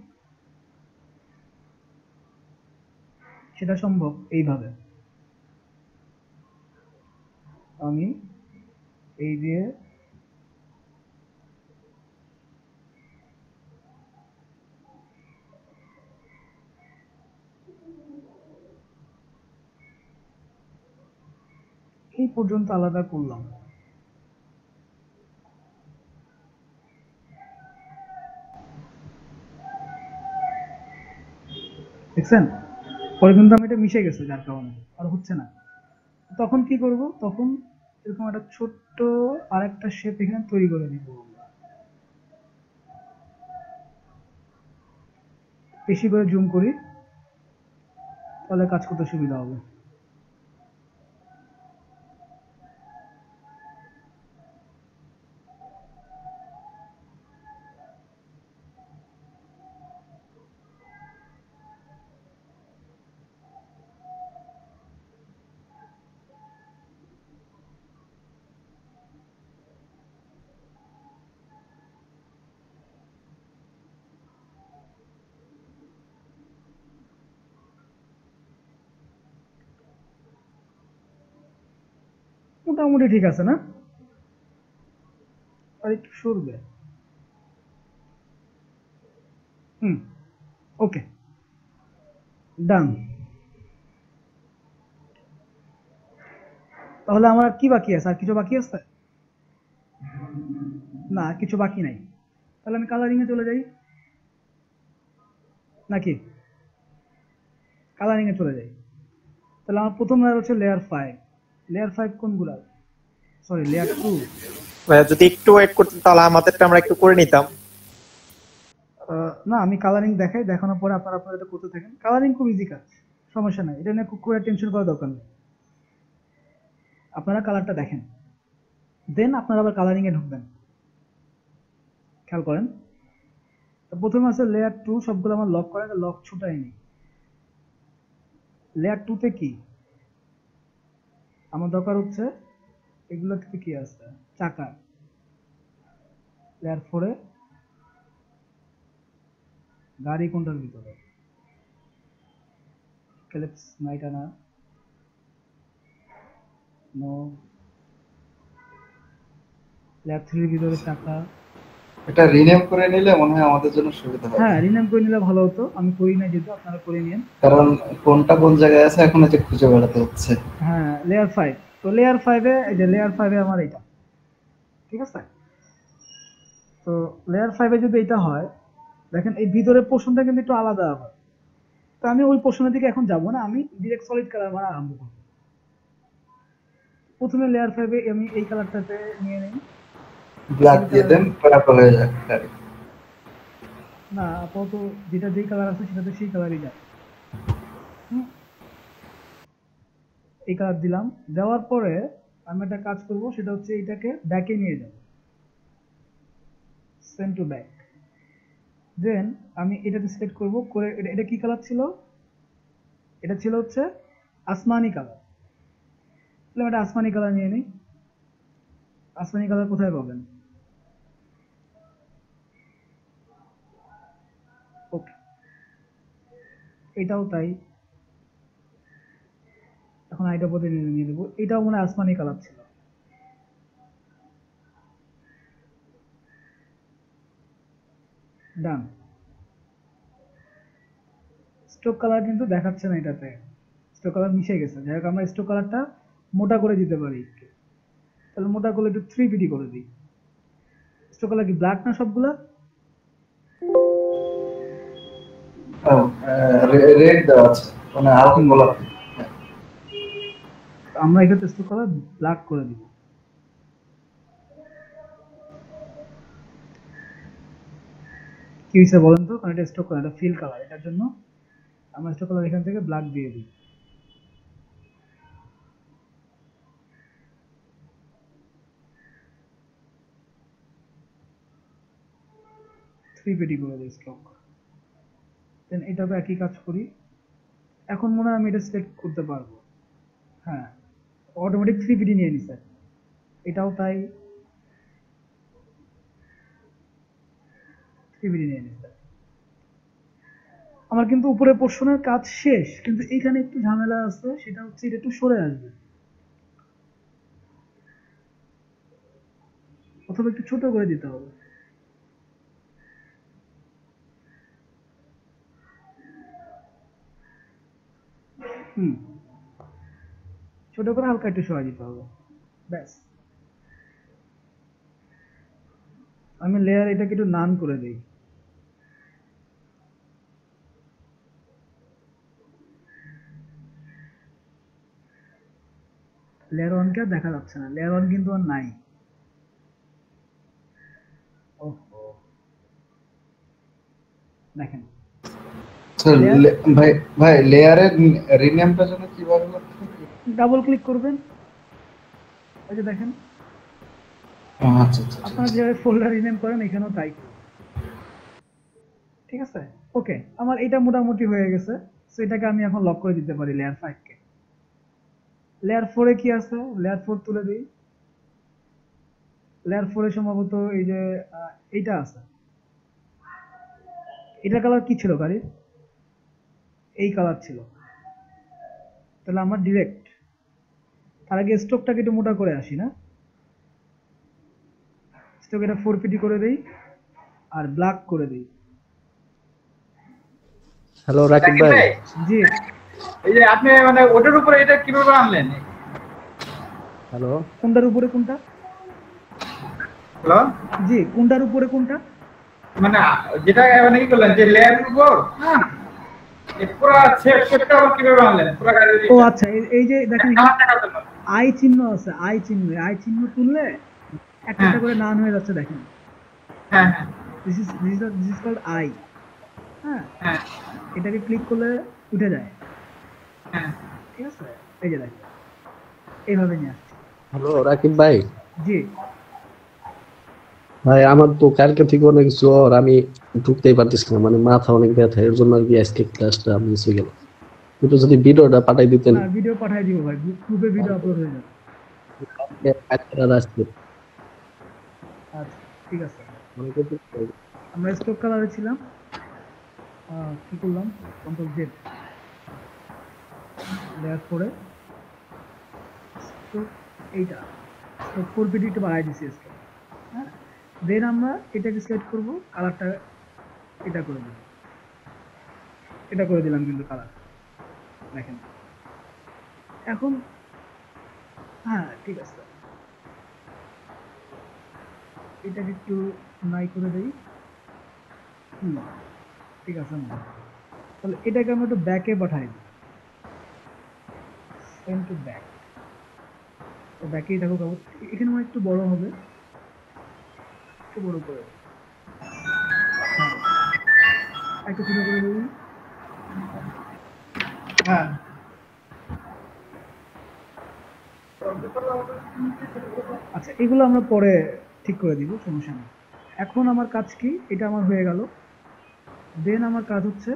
সেটা সম্ভব এইভাবে, আমি এই দিয়ে এই পর্যন্ত আলাদা করলাম। দেখছেন? পরে কিন্তু আমি এটা মিশে গেছে, যার কারণে আর হচ্ছে না। তখন কি করব? তখন এরকম একটা ছোট্ট আরেকটা শেপ এখানে তৈরি করে দিব। বেশি করে জুম করি, তাহলে কাজ করতে সুবিধা হবে। মোটামুটি ঠিক আছে না? আর একটু সরবে। ওকে, ডান। তাহলে আমার কি বাকি আছে? আর কিছু বাকি আছে? না, কিছু বাকি নাই। তাহলে আমি কালারিং এ চলে যাই নাকি? কালারিং এ চলে যাই। তাহলে আমার প্রথম লেয়ার হচ্ছে লেয়ার 5। লেয়ার 5 কোনগুলা? Sorry, layer 2। ভাইয়া যদি একটু ওয়েট করতেন তাহলে আমাদেরটা আমরা একটু করে নিতাম। না, আমি কালারিং দেখাই, দেখানোর পরে আপনারা এটা করতে থাকেন। কালারিং খুব ইজি কাজ, সমস্যা নাই, এটা নিয়ে খুব করে টেনশন করার দরকার নেই। আপনারা কালারটা দেখেন, দেন আপনারা আবার কালারিং এ ঢুকবেন। খেয়াল করেন, প্রথমে আছে লেয়ার 2, সবগুলো আমার লক করা, লক ছুটাই নি। লেয়ার 2 তে কি আমার দরকার হচ্ছে, এগুলোতে কি আছে? চাকা। লেয়ার 4 এ গাড়ি কোনটার ভিতরে? ক্লিপস নাইটা না, নো। লেয়ার 3 এর ভিতরে চাকা। এটা রিনেম করে নিলে মনে হয় আমাদের জন্য সুবিধা হবে। হ্যাঁ, রিনেম করে নিলে ভালো হতো, আমি করি না যেহেতু, আপনারা করে নিন। কারণ কোনটা কোন জায়গায় আছে এখন এটা খুঁজে বেড়াতে হচ্ছে। হ্যাঁ, লেয়ার 5। তো লেয়ার 5 এ, এই যে লেয়ার 5 এ আমার এটা ঠিক আছে? তো লেয়ার 5 এ যদি এটা হয়, দেখেন এই ভিতরের পোর্শনটা কিন্তু একটু আলাদা হবে। তো আমি ওই পোর্শনের দিকে এখন যাব না, আমি ডিরেক্ট সলিড কালার মারা আরম্ভ করব। প্রথমে লেয়ার 5 এ আমি এই কালারটাতে নিয়ে নেই। ব্ল্যাক দিয়ে দেন, পার্পল হয়ে যাবে। না, আপাতত যেটা যেই কালার আছে সেটাতে সেই কালারই যায়। এই কালার দিলাম, দেওয়ার পরে আমি একটা কাজ করব, সেটা হচ্ছে এটাকে ব্যাকে নিয়ে যাব, সেন্ড টু ব্যাক। দেন আমি এটাতে সিলেক্ট করব করে, এটা কি কালার ছিল? এটা ছিল হচ্ছে আসমানি কালার। তাহলে এটা আসমানি কালার নিয়ে নিই। আসমানি কালার কোথায় পাবেন? ওকে, এটাও তাই। এখন এটা পথে নিয়ে দেবো, এটাও মনে হয় আসমানি কালার ছিল। ডান। স্ট্রোক কালার কিন্তু দেখাচ্ছে না এটাতে, স্ট্রোক কালার মিশে গেছে। যাই হোক, আমরা স্ট্রোক কালারটা মোটা করে দিতে পারি একটু। তাহলে মোটা করলে একটু 3PD করে দিই। স্ট্রোক কালার কি ব্ল্যাক না সবগুলা? রেড দেওয়া আছে, মানে হালকা গোলাপি। আমরা এক্ষেত্রে স্ট্রোক কালার ব্ল্যাক করে দিব। কি হয়েছে বলেন তো? কারণ এটা স্ট্রোক কালার, এটা ফিল কালার, এটার জন্য আমরা স্ট্রোক কালার এখান থেকে ব্ল্যাক দিয়ে দিই। থ্রি পেটি করে দিই স্ট্রোক। দেন এটাকে একই কাজ করি। এখন মনে হয় আমি এটা সিলেক্ট করতে পারবো। হ্যাঁ, অটোমেটিক 3PD নিয়ে নিছে। এটাও তাই, 3PD নিয়ে নিছে। আমার কিন্তু উপরের পোর্শনের কাজ শেষ, কিন্তু এখানে একটু ঝামেলা আছে, সেটা হচ্ছে এটা একটু সরে আসবে, অথবা একটু ছোট করে দিতে হবে। হুম, ছোট করে হালকা একটু সরাই দিতে হবে, ব্যাস। আমি লেয়ার এটাকে একটু নান করে দিই। লেয়ার 1 কে আর দেখা যাচ্ছে না, লেয়ার 1 কিন্তু আর নাই। ওহো, দেখেন ভাই ভাই লেয়ারের রিনেমটা যেন কিভাবে করতে হবে? ডাবল ক্লিক করবেন, এই যে দেখেন আচ্ছা আচ্ছা আপনারা যেভাবে ফোল্ডার রিনেম করেন এখানেও তাই করবেন। ঠিক আছে, ওকে, আমার এটা মোটামুটি হয়ে গেছে। সো এটাকে আমি এখন লক করে দিতে পারি লেয়ার 5 কে। লেয়ার 4 এ কি আছে? লেয়ার 4 তুলে দিই। লেয়ার 4 এ সম্ভবত এই যে এইটা আছে। এটা কালার কি ছিল গাড়ির? এই কালার ছিল। তাহলে আমার ডিরেক্ট, তার আগে স্ট্রোকটাকে একটু মোটা করে আসি না? স্ট্রোক এটা 4PD করে দেই আর ব্ল্যাক করে দেই। হ্যালো রাকিব ভাই, জি, এই যে আপনি মানে ওটার উপরে এটা কিভাবে আনলেন? হ্যালো, কোনটার উপরে কোনটা? হ্যালো, জি, কোনটার উপরে কোনটা? মানে যেটা মানে কি করলেন যে লেয়ারের উপর, হ্যাঁ, এই পুরো শেপটা আবার কিভাবে আনলেন পুরো গাড়ির? ও আচ্ছা, এই যে দেখেন আই চিহ্ন আছে, আই চিহ্ন, আই চিহ্ন তুললে একটা একটা করে নান হয়ে যাচ্ছে, দেখেন। হ্যাঁ হ্যাঁ, দিস ইজ কল্ড আই। হ্যাঁ, হ্যাঁ এটাকে ক্লিক করলে উঠে যায়। হ্যাঁ, ঠিক আছে, এই যে দেখেন এইভাবে নিয়ে আসছি। হ্যালো রাকিব ভাই, জি, ভাই আমার তো কালকে থেকে অনেক জ্বর, আমি ঢুকতেই পারতেছি না, মানে মাথা অনেক ব্যথা, এর জন্য আর কি আজকে ক্লাসটা মিস হয়ে গেল। একটু যদি ভিডিওটা পাঠাই দিতেন। না, ভিডিও পাঠিয়ে দিব ভাই, গ্রুপে ভিডিও আপলোড হয়ে যাবে। আসছে আচ্ছা, ঠিক আছে। আমরা স্টক কালারে ছিলাম, কি করলাম? কন্ট্রোল জেড, লেয়ার 4 এ স্টক, এইটা স্টক 4PD একটু বাড়াই দিছি স্টক। হ্যাঁ, দেন আমরা এটাকে সিলেক্ট করব, কালারটা এটা করে দেব, এটা করে দিলাম কিন্তু কালার দেখেন এখন। হ্যাঁ, ঠিক আছে, এটাকে একটু নাই করে দেই। ঠিক আছে না, তাহলে এটাকে আমরা একটু ব্যাকে পাঠাই দিই, সেন্ড টু ব্যাক। তো ব্যাকেই থাকুক, এখানে আমার একটু বড় হবে, একটু বড় করে, হ্যাঁ একটু ছোট করে দিই। হ্যাঁ আচ্ছা, এগুলো আমরা পরে ঠিক করে দিব, সমস্যা নেই। এখন আমার কাজ কি, এটা আমার হয়ে গেল। দেন আমার কাজ হচ্ছে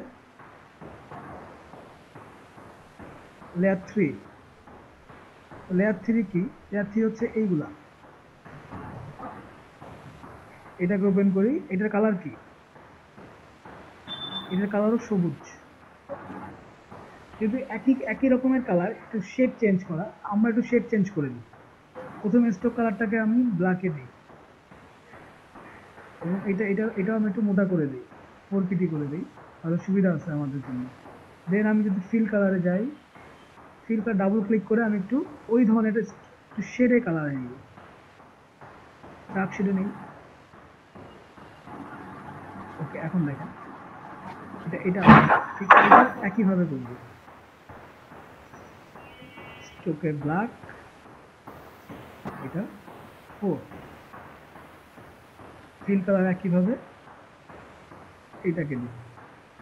লেয়ার 3। লেয়ার 3 কি? লেয়ার 3 হচ্ছে এইগুলা। এটাকে ওপেন করি, এটার কালার কি? এটার কালারও সবুজ। যদি একই রকমের কালার, একটু শেড চেঞ্জ করা, আমরা একটু শেড চেঞ্জ করে দিই। প্রথমে স্টক কালারটাকে আমি ব্ল্যাকে দিই, এবং এটা আমি একটু মোটা করে দিই, 4pt করে দিই, তাহলে সুবিধা আছে আমাদের জন্য। দেন আমি যদি ফিল কালারে যাই, ফিল কালার ডাবল ক্লিক করে আমি একটু ওই ধরনের একটু শেডে কালার নিই, ডার্ক শেডে নেই। ওকে, এখন দেখেন এটা ঠিক একইভাবে করব। স্ট্রোকের ব্ল্যাক, এটা 4, ফিল কালার একইভাবে এটাকে দিই।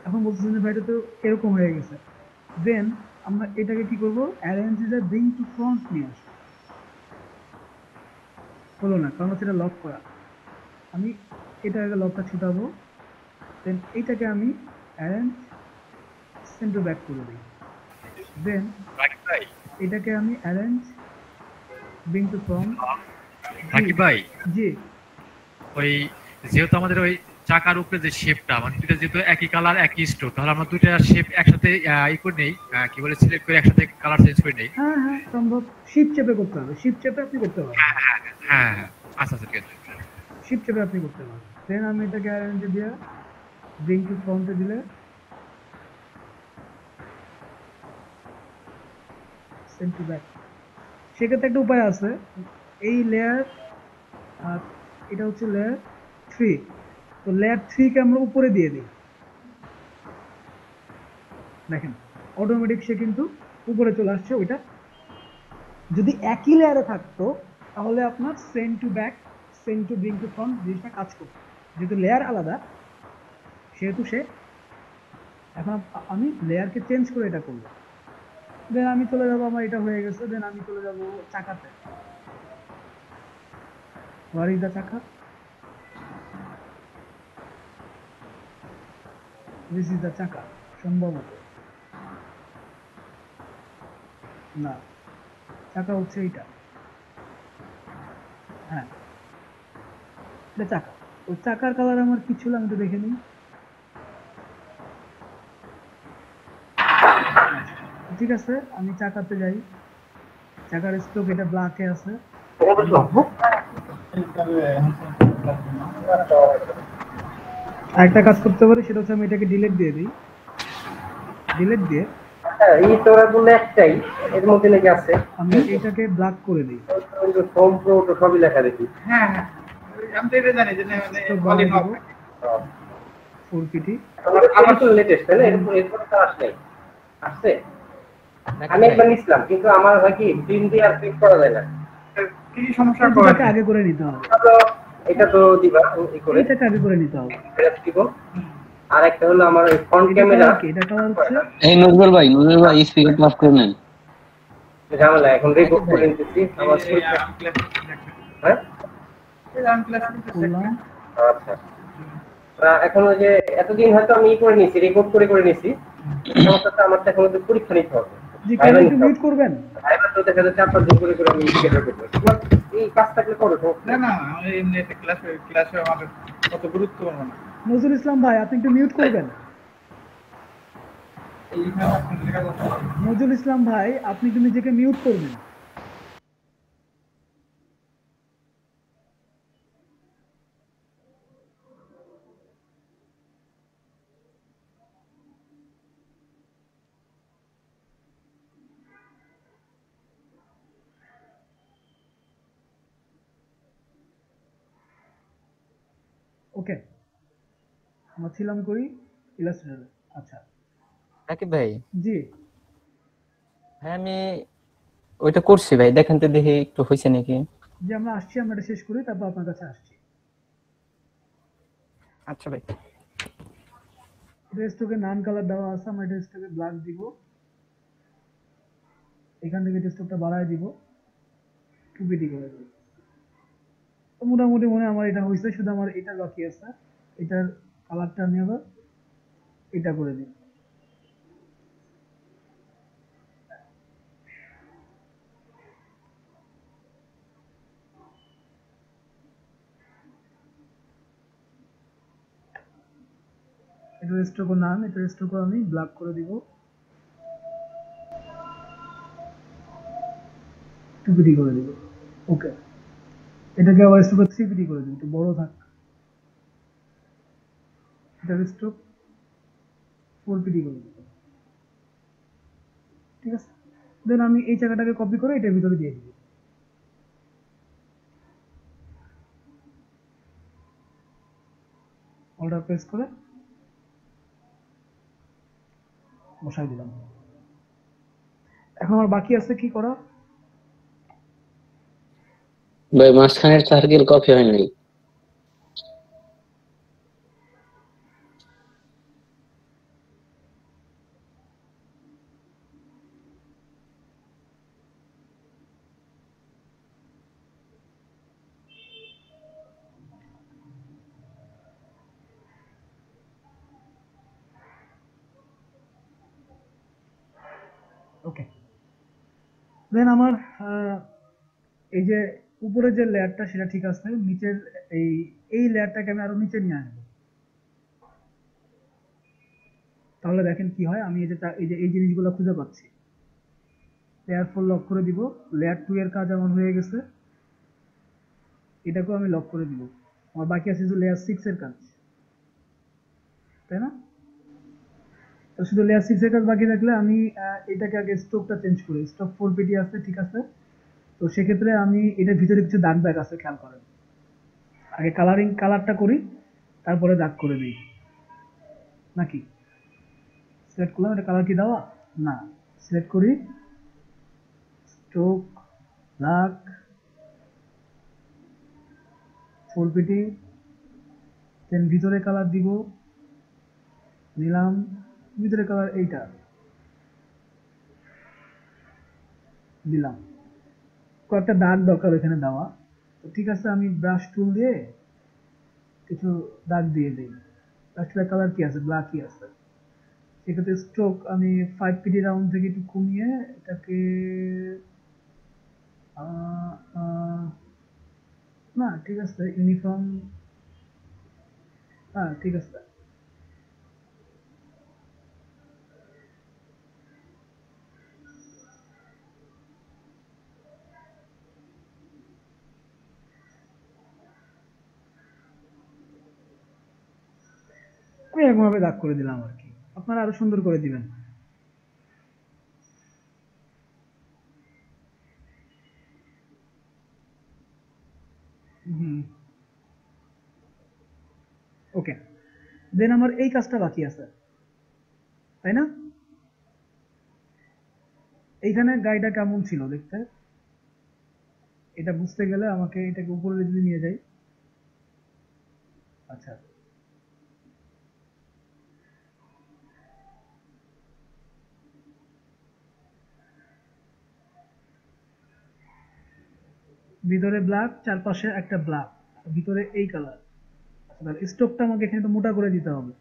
এখন বলতেছেন যে ভাই এটা তো এরকম হয়ে গেছে। দেন আমরা এটাকে কি করব, arrange the bring to front নিয়ে আসবো। হলো না, কারণ সেটা লক করা। আমি এটাকে লকটা ছুটাবো, দেন এইটাকে আমি অ্যারেঞ্জ সেন্ড টু ব্যাক করে দিই। দেন এটাকে আমি arrange bring to front. Rakib ভাই, জি, ওই যেহেতু আমাদের ওই চাকার উপরে যে শেপটা, মানে দুইটা যেহেতু একই কালার একই স্টোক, তাহলে আমরা দুইটা শেপ একসাথে ই করে নেই, কি বলে সিলেক্ট করে একসাথে কালার চেঞ্জ করে নেই। হ্যাঁ হ্যাঁ সম্ভব, শিপ চেপে করতে হবে, শিপ চেপে আপনি করতে পারবেন। হ্যাঁ আচ্ছা আচ্ছা, ঠিক আছে। শিপ চেপে আপনি করতে পারবেন। দেন আমি এটাকে অ্যারেঞ্জে দিয়ে ব্রিং টু ফ্রন্টে দিলে সেন্ড টু ব্যাক। সেক্ষেত্রে একটা উপায় আছে, এই লেয়ার, এটা হচ্ছে লেয়ার 3, তো লেয়ার 3 কে আমরা উপরে দিয়ে দিই। দেখেন অটোমেটিক সে কিন্তু উপরে চলে আসছে। ওইটা যদি একই লেয়ারে থাকতো তাহলে আপনার send to back, send to bring to front জিনিসটা কাজ করতো। যেহেতু লেয়ার আলাদা, সেহেতু সে, এখন আমি লেয়ারকে চেঞ্জ করে এটা করবো। দেন আমি চলে যাবো, আমার এটা হয়ে গেছে, দেন আমি চলে যাবো চাকাতে। হোয়ার ইজ দ্য চাকা? দিস ইজ দ্য চাকা, সম্ভবত না, চাকা হচ্ছে এইটা, হ্যাঁ এটা চাকা। ওই চাকার কালার আমার কি ছিল আমি তো দেখে নিই। ঠিক আছে, আমি চাকাতে যাই, চাকার স্ট্রোক এটা ব্ল্যাকে আছে। আরেকটা কাজ করতে পারি, সেটা হচ্ছে আমি এটাকে ডিলিট দিয়ে দিই। ডিলিট দিয়ে এই তোরা বললে একটাই, এর মধ্যে নাকি আছে, আমি এটাকে ব্ল্যাক করে দিই। সবই লেখা দেখি। হ্যাঁ হ্যাঁ, আমি তো এটা জানি যে মানে 4pt আমার তো লেটেস্ট তাই না, এরপর তো আসছে আসছে। আমি একবার নিছিলাম, কিন্তু আমার হয় কি প্রিন্ট দিয়ে আর প্রিন্ট করা যায় না। কি সমস্যা করে আগে করে নিতে হবে, এটা তো দিবা এই করে, এটাকে আগে করে নিতে হবে। দিব। আর একটা হলো আমার ফ্রন্ট ক্যামেরা, এটা কালার হচ্ছে, এই নজরুল ভাই স্পিকারটা অফ করে নেন। ঝামেলা এখন রেকর্ড করে নিতেছি আমার হ্যাঁ আচ্ছা। এখন ওই যে এতদিন হয়তো আমি করে নিয়েছি, রেকর্ড করে নিয়েছি, সমস্যাটা আমার তো এখন পরীক্ষা নিতে হবে। জি, কেন একটু মিউট করবেন? ভাইবার তো দেখা যাচ্ছে 4-5 দিন করে আমি স্কেডুল করব। এই কাজ থাকলে করো না না, এমনি একটা ক্লাসে আমাদের কত গুরুত্বপূর্ণ না। নজরুল ইসলাম ভাই, আপনি একটু মিউট করবেন। নজরুল ইসলাম ভাই, আপনি একটু নিজেকে মিউট করবেন। ওকে, আমরা ছিলাম কই ইলাস্ট্রেটরে। আচ্ছা রাকিব ভাই, জি, হ্যাঁ আমি ওইটা করছি ভাই, দেখেন তো দেখি একটু হয়েছে নাকি। যে আমরা আসছি, আমরা এটা শেষ করি, তারপর আপনার কাছে আসছি। আচ্ছা ভাই। এটা স্টকে নান কালার দেওয়া আছে, আমরা এটা স্টকে ব্ল্যাক দিব, এখান থেকে এটা স্টকটা বাড়ায় দিব, 2 পিটি করে দিব। তো মোটামুটি মনে হয় আমার এটা হয়েছে, শুধু আমার এটা বাকি আছে, এটার কালারটা আমি আবার এটা করে দিই। এটা স্ট্রোকও নান, এটা স্ট্রোকও আমি ব্ল্যাক করে দিব, 2 পিটি করে দিব। ওকে, এটাকে আবার স্ট্রোক 3 পিটি করে দিব, একটু বড় থাক। এটার স্ট্রোক 4 পিটি করে দিব, ঠিক আছে। দেন আমি এই জায়গাটাকে কপি করে এটার ভিতরে দিয়ে দিব। অল্টার প্রেস করে বসাই দিলাম। এখন আমার বাকি আছে কি করা? ভাই মাঝখানের সার্কেল কপি হয় নাই। ওকে, দেন আমার এই যে উপরে যে লেয়ারটা সেটা ঠিক আছে, নিচের এই এই লেয়ারটাকে আমি আরো নিচে নিয়ে আসবো। তাহলে দেখেন কি হয়, আমি এই জিনিসগুলো খুঁজে পাচ্ছি। লেয়ার 4 লক করে দিব, লেয়ার 2 এর কাজ আমার হয়ে গেছে, এটাকেও আমি লক করে দিব। আমার বাকি আছে শুধু লেয়ার 6 এর কাজ, তাই না? তো শুধু লেয়ার 6 এর কাজ বাকি থাকলে আমি এটাকে আগে স্ট্রোকটা চেঞ্জ করি। স্ট্রোক 4 পিটি আছে, ঠিক আছে। তো সেক্ষেত্রে আমি এটার ভিতরে কিছু দাগ দাগ আছে, খেয়াল করেন। আগে কালারটা করি, তারপরে দাগ করে দিই, নাকি? সিলেক্ট করলাম, এটা কালার কি দেওয়া না, সিলেক্ট করি, স্ট্রোক দাগ 4 পিটি, দেন ভিতরে কালার দিব, নিলাম ভিতরে কালার এইটা দিলাম। কয়েকটা দাগ দরকার এখানে দেওয়া, তো ঠিক আছে, আমি ব্রাশ টুল দিয়ে কিছু দাগ দিয়ে দিই। ব্রাশটার কালার কি আছে, ব্ল্যাকই আছে। সেক্ষেত্রে স্ট্রোক আমি 5 পিটি রাউন্ড থেকে একটু কমিয়ে এটাকে না, ঠিক আছে, ইউনিফর্ম, হ্যাঁ ঠিক আছে। আমি এরকম ভাবে দাগ করে দিলাম আর কি, আপনারা আরো সুন্দর করে দিবেন। হুম, ওকে, দেন আমার এই কাজটা বাকি আছে, তাই না? এইখানে গাড়িটা কেমন ছিল দেখতে, এটা বুঝতে গেলে আমাকে এটাকে উপরে যদি নিয়ে যাই। আচ্ছা, ভিতরে ব্ল্যাক, চারপাশে একটা ব্ল্যাক, ভিতরে এই কালার। আচ্ছা, স্টোকটা আমাকে এখানে একটু মোটা করে দিতে হবে।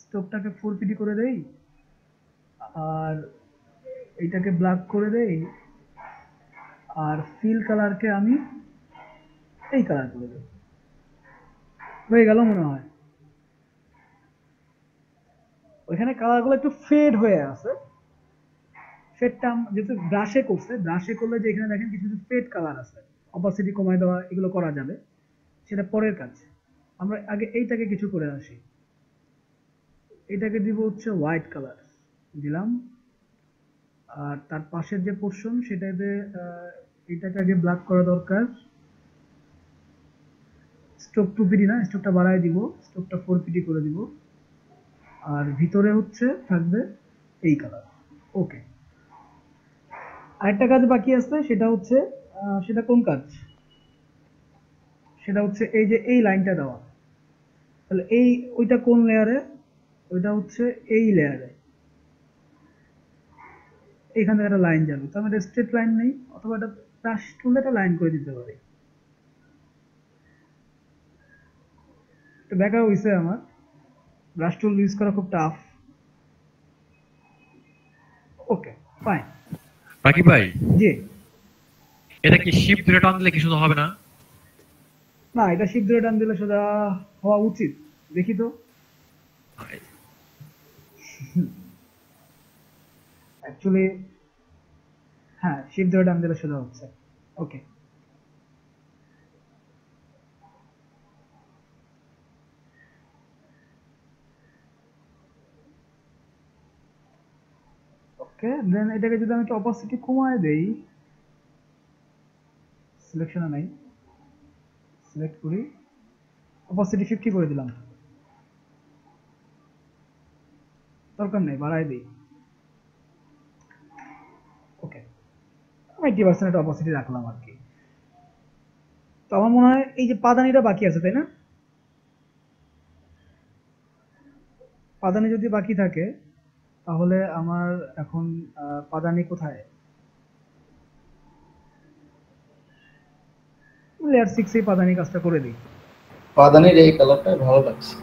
স্টোকটাকে 4 পিটি করে দেই, আর এইটাকে ব্ল্যাক করে দেই, আর ফিল কালারকে আমি এই কালার করে দেই। হয়ে গেল মনে হয়। ওইখানে কালারগুলো একটু ফেড হয়ে আছে, ফেডটা যেহেতু ব্রাশে করছে, ব্রাশে করলে যে এখানে দেখেন কিছু কিছু ফেড কালার আছে, অপাসিটি কমায় দেওয়া, এগুলো করা যাবে, সেটা পরের কাজ। আমরা আগে এইটাকে কিছু করে আসি। এটাকে দিব হচ্ছে হোয়াইট কালার দিলাম, আর তার পাশের যে পোর্শন সেটাতে এটাকে আগে ব্ল্যাক করা দরকার। স্ট্রোক 2 পিডি না, স্ট্রোকটা বাড়ায় দিব, স্ট্রোকটা 4 পিডি করে দিব। আর ভিতরে হচ্ছে থাকবে এই কালার। ওকে, আরেকটা কাজ বাকি আছে, সেটা হচ্ছে সেটা কোন কাজ? সেটা হচ্ছে এই যে এই লাইনটা দেওয়া। তাহলে এই ওইটা কোন লেয়ারে? ওইটা হচ্ছে এই লেয়ারে। এখান থেকে একটা লাইন যাবে, তো আমি একটা স্ট্রেট লাইন নেই, অথবা একটা ব্রাশ টুলে একটা লাইন করে দিতে পারি। তো দেখা হয়েছে আমার ব্রাশ টুল ইউজ করা খুব টাফ। Okay fine. রাকিব ভাই, জি, এটা কি শিফট ধরে টান দিলে কি শুধু হবে না? না এটা শিপ ধরে টান দিলে সোজা হওয়া উচিত। দেখি তো, অ্যাকচুয়ালি হ্যাঁ শিপ ধরে টান দিলে সোজা হচ্ছে। ওকে, ওকে দেন এটাকে যদি আমি একটু অপাসিটি কমায় দেই, সিলেকশনে নাই, সিলেক্ট করি, অপাসিটি 50 করে দিলাম, দরকার নেই বাড়াই দিই। ওকে, 80% একটা অপাসিটি রাখলাম আর কি। তো আমার মনে হয় এই যে পাদানিটা বাকি আছে, তাই না? পাদানি যদি বাকি থাকে তাহলে আমার এখন পাদানি কোথায়? লেয়ার 6 এই পাদানি কাজটা করে দিই। পাদানির এই কালারটা ভালো লাগছে।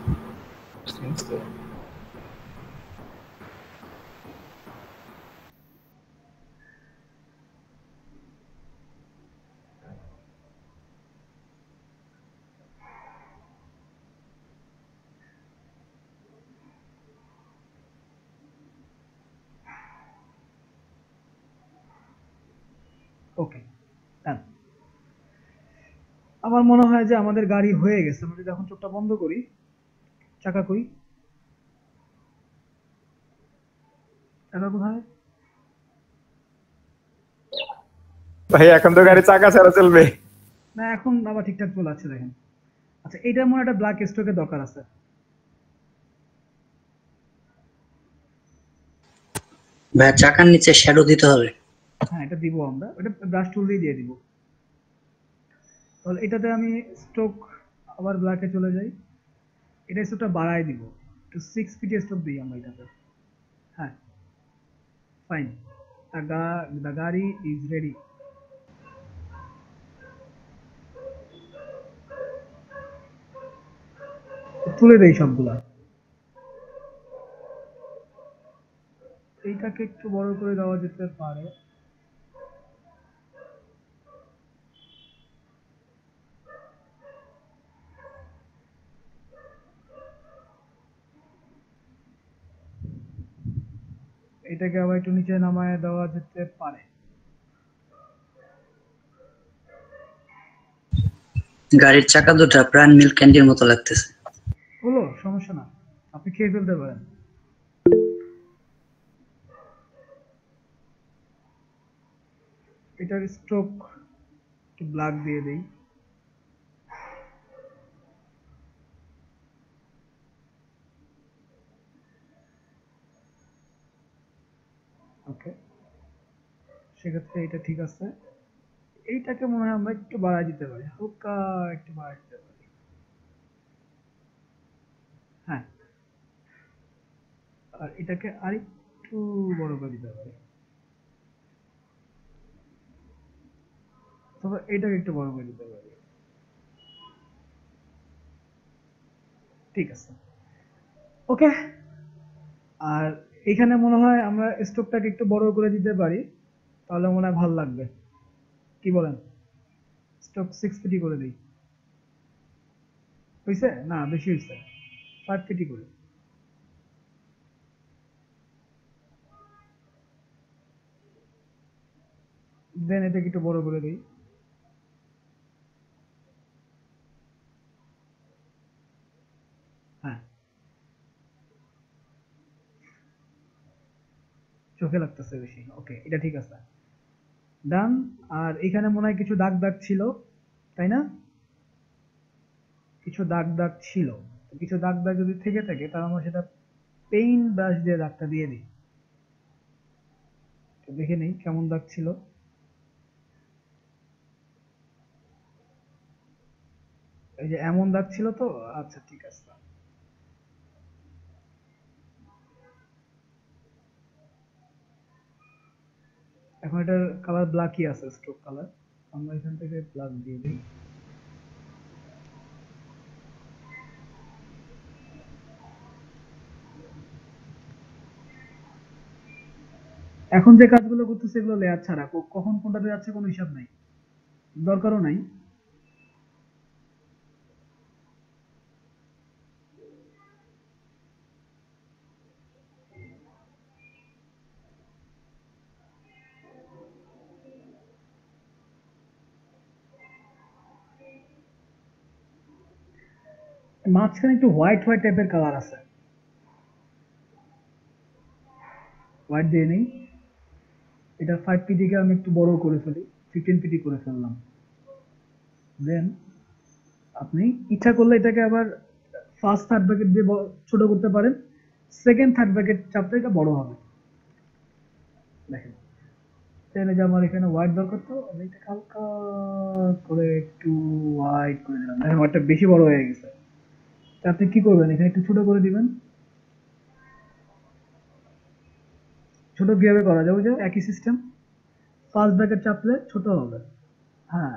ওকে ডান। আমার মনে হয় যে আমাদের গাড়ি হয়ে গেছে। আমরা যদি এখন চোখটা বন্ধ করি, চাকা কই? চাকা কোথায়? ভাই এখন তো গাড়ি চাকা ছাড়া চলবে না, এখন আবার ঠিকঠাক চলে আসছে দেখেন। আচ্ছা, এইটার মনে হয় একটা ব্ল্যাক স্ট্রোকের দরকার আছে। ভাই চাকার নিচে শ্যাডো দিতে হবে। হ্যাঁ এটা দিব আমরা, এটা ব্রাশ টুল দিয়ে দিব। তাহলে এটাতে আমি স্ট্রোক আবার ব্ল্যাকে চলে যাই, এটা স্ট্রোকটা বাড়ায় দিব, একটু 6 ফিট স্ট্রোক দিই আমরা এটাতে। হ্যাঁ ফাইন, দ্য গাড়ি ইজ রেডি। তুলে দেই সবগুলা। এইটাকে একটু বড় করে দেওয়া যেতে পারে। এটাকে আবার একটু নিচে নামায় দেওয়া যেতে পারে। গাড়ির চাকা দুটা প্রাণ মিল্ক ক্যান্ডির মতো লাগতেছে। হলো, সমস্যা না, আপনি খেয়ে ফেলতে পারেন। এটার স্ট্রোক একটু ব্ল্যাক দিয়ে দেই। ওকে, সেক্ষেত্রে এটা ঠিক আছে। এইটাকে মনে হয় আমরা একটু বাড়ায় দিতে পারি, হালকা একটু বাড়ায় দিতে পারি। হ্যাঁ, আর এটাকে আরেকটু বড় করে দিতে পারি, তবে এটাকে একটু বড় করে দিতে পারি। ঠিক আছে, ওকে। আর এখানে মনে হয় আমরা স্ট্রোকটাকে একটু বড় করে দিতে পারি, তাহলে মনে হয় ভালো লাগবে। কি বলেন? স্ট্রোক 6 ফিট করে দিই। হয়েছে? না বেশি হয়েছে, 5 ফিট করি। দেন এটাকে একটু বড় করে দিই। হ্যাঁ, চোখে লাগতেছে বেশি। ওকে, এটা ঠিক আছে, ডান। আর এখানে মনে হয় কিছু দাগ দাগ ছিল, তাই না? কিছু দাগ দাগ ছিল, কিছু দাগ দাগ যদি থেকে থাকে তাহলে আমরা সেটা পেইন্ট ব্রাশ দিয়ে দাগটা দিয়ে দিই। তো দেখে নেই কেমন দাগ ছিল। এই যে এমন দাগ ছিল তো, আচ্ছা ঠিক আছে। এখন এটার কালার ব্ল্যাকই আছে, স্ট্রোক কালার। আমরা এখান থেকে ব্ল্যাক দিয়ে দিই। এখন যে কাজগুলো করতেছে এগুলো লেয়ার ছাড়া, কখন কোনটাতে যাচ্ছে কোনো হিসাব নাই, দরকারও নাই। মাঝখানে একটু হোয়াইট হোয়াইট টাইপের কালার আছে, হোয়াইট দিয়ে নেই। এটা 5 পিটি কে আমি একটু বড় করে ফেলি, 15 পিটি করে ফেললাম। দেন আপনি ইচ্ছা করলে এটাকে আবার ফার্স্ট থার্ড ব্র্যাকেট দিয়ে ছোট করতে পারেন, সেকেন্ড থার্ড ব্র্যাকেট চাপতে এটা বড় হবে। দেখেন তাহলে যে আমার এখানে হোয়াইট দরকার, তো আমি এটা হালকা করে একটু হোয়াইট করে দিলাম। দেখেন হোয়াইটটা বেশি বড় হয়ে গেছে। তা আপনি কি করবেন, এখানে একটু ছোট করে দিবেন। ছোট কিভাবে করা যায়, ওই যে একই সিস্টেম, ফার্স্ট ব্র্যাকেট চাপলে ছোট হবে। হ্যাঁ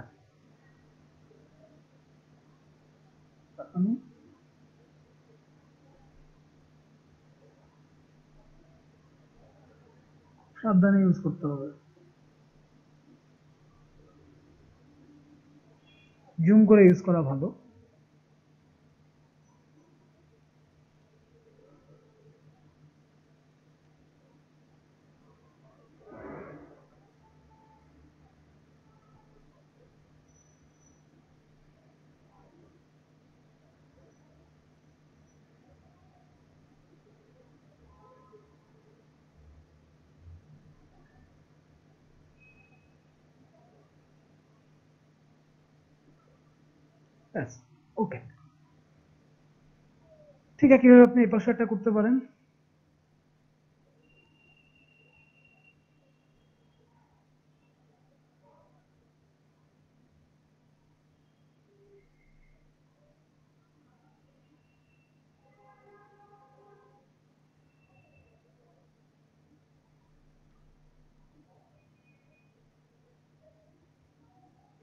সাবধানে ইউজ করতে হবে, জুম করে ইউজ করা ভালো। ওকে, ঠিক আছে। কিভাবে আপনি এই পাসওয়ার্ডটা করতে পারেন,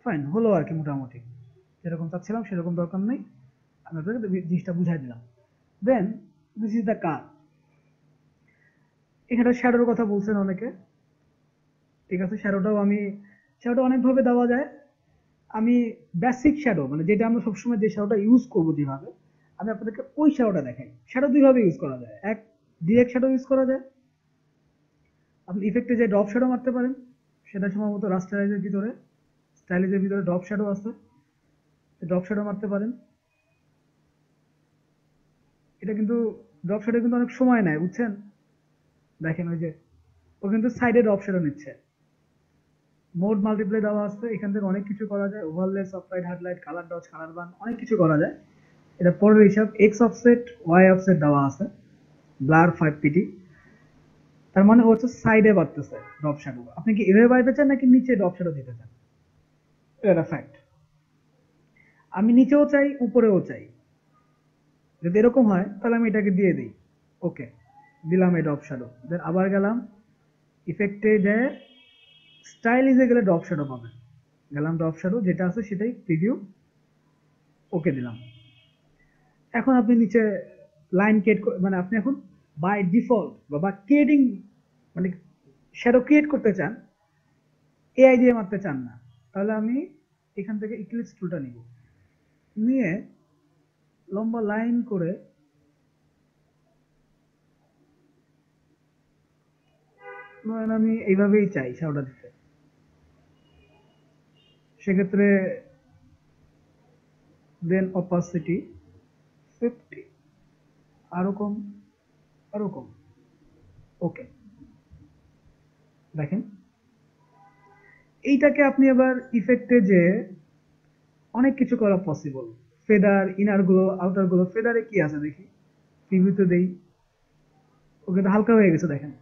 ফাইন হলো আর কি, মোটামুটি যেরকম চাচ্ছিলাম সেরকম দরকার নেই, আমি আপনাকে জিনিসটা বুঝাই দিলাম। দেন দিস ইজ দ্য কাজ। এখানে শ্যাডোর কথা বলছেন অনেকে, ঠিক আছে। শ্যাডোটা অনেকভাবে দেওয়া যায়। আমি বেসিক শ্যাডো, মানে যেটা আমরা সবসময় যে শ্যাডোটা ইউজ করবো যেভাবে, আমি আপনাদেরকে ওই শ্যাডোটা দেখাই। শ্যাডো দুইভাবে ইউজ করা যায়, এক ডিরেক্ট শ্যাডো ইউজ করা যায়, আপনি ইফেক্টে যে ড্রপ শ্যাডো মারতে পারেন, সেটা সম্ভবত রাস্টারাইজের ভিতরে, স্টাইলিজের ভিতরে ড্রপ শ্যাডো আছে, ড্রপ শ্যাডো মারতে পারেন। এটা কিন্তু ড্রপ শ্যাডো কিন্তু অনেক সময় নেয়, বুঝছেন। দেখেন ওই যে ও কিন্তু সাইডে ড্রপ শ্যাডো নিচ্ছে। মোড মাল্টিপ্লাই দেওয়া আছে, এখান থেকে অনেক কিছু করা যায়, ওভারলে, সফটলাইট, হার্ডলাইট, কালার ডজ, কালার বান, অনেক কিছু করা যায়। এটা পরের হিসাব। এক্স অফসেট, ওয়াই অফসেট দেওয়া আছে, ব্লার 5 পিটি, তার মানে হচ্ছে সাইডে বাড়তেছে ড্রপ শ্যাডো। আপনি কি এভাবে বাড়াতে চান নাকি নিচে ড্রপ শ্যাডো দিতে চান, এটা ফ্যাক্ট। আমি নিচেও চাই উপরেও চাই, যদি এরকম হয় তাহলে আমি এটাকে দিয়ে দিই। ওকে, দিলাম এই ড্রপ শ্যাডো। দেন আবার গেলাম ইফেক্টে, যে স্টাইলিজে গেলে ড্রপ শ্যাডো পাবেন, গেলাম ড্রপ শ্যাডো যেটা আছে সেটাই প্রিভিউ, ওকে দিলাম। এখন আপনি নিচে লাইন ক্রিয়েট, মানে আপনি এখন বাই ডিফল্ট বা ক্রিয়েটিং, মানে শ্যাডো ক্রিয়েট করতে চান, এআই দিয়ে মারতে চান না, তাহলে আমি এখান থেকে ইক্লিপস টুলটা নিব, নিয়ে লম্বা লাইন করে আমি এইভাবেই চাই শ্যাডোটা দিতে, সেক্ষেত্রে দেন অপাসিটি 50, আরো কম, আরো কম। ওকে, দেখেন এইটাকে আপনি আবার ইফেক্টে যে অনেক কিছু করা পসিবল। ফেদার, ইনার গুলো, আউটার গুলো। ফেদারে কি আছে দেখি, প্রিভিউতে দেই। ওকে, তো হালকা হয়ে গেছে, দেখেন,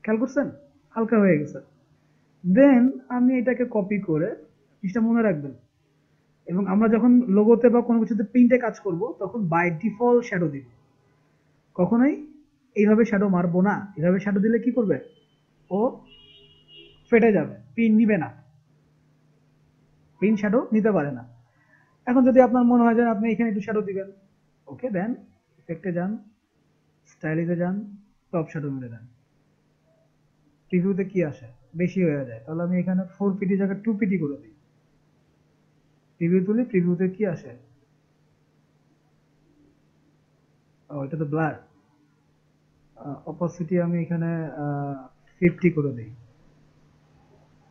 খেয়াল করছেন, হালকা হয়ে গেছে। দেন আমি এটাকে কপি করে, জিনিসটা মনে রাখবেন, এবং আমরা যখন লোগোতে বা কোনো কিছুতে প্রিন্টে কাজ করব তখন বাই ডিফল্ট শ্যাডো দিব। কখনোই এইভাবে শ্যাডো মারবো না। এইভাবে শ্যাডো দিলে কি করবে, ও ফেটে যাবে, পিন নিবে না, পিন শ্যাডো নিতে পারে না। এখন যদি আপনার মনে হয় যে আপনি এখানে একটু শ্যাডো দিবেন, ওকে, দেন ইফেক্টে যান, স্টাইলিতে যান, টপ শ্যাডো মেরে দেন। প্রিভিউতে কি আসে, বেশি হয়ে যায়, তাহলে আমি এখানে 4 পিটি জায়গায় 2 পিটি করে দিই। প্রিভিউ তুলি, প্রিভিউতে কি আসে, ও এটা তো ব্লার। অপাসিটি আমি এখানে 50 করে দিই।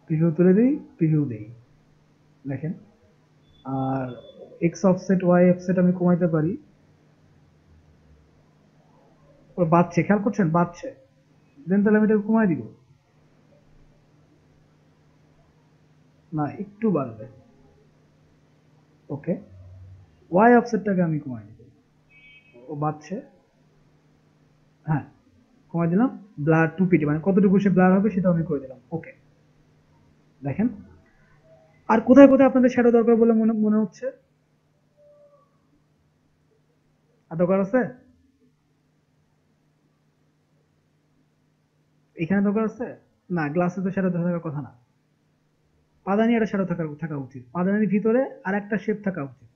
প্রিভিউ তুলে দিই, প্রিভিউ দিই, দেখেন। আর এক্স অফসেট, ওয়াই অফসেট আমি কমাইতে পারি। ও বাড়ছে, খেয়াল করছেন, বাড়ছে। দেন তাহলে আমি এটা কমাই দিব, না একটু বাড়বে, ওকে। ওয়াই অফসেটটাকে আমি কমাই দিব, ও বাড়ছে, হ্যাঁ কমাই দিলাম। ব্লার 2 পিটি, মানে কতটুকু সে ব্লার হবে সেটা আমি করে দিলাম, ওকে। দেখেন, আর কোথায় কোথায় আপনাদের শ্যাডো দরকার বলে মনে হচ্ছে, আর দরকার আছে, এখানে দরকার আছে না। গ্লাসে তো শ্যাডো থাকার কথা না, পাদানি একটা শ্যাডো থাকা উচিত। পাদানির ভিতরে আর একটা শেপ থাকা উচিত,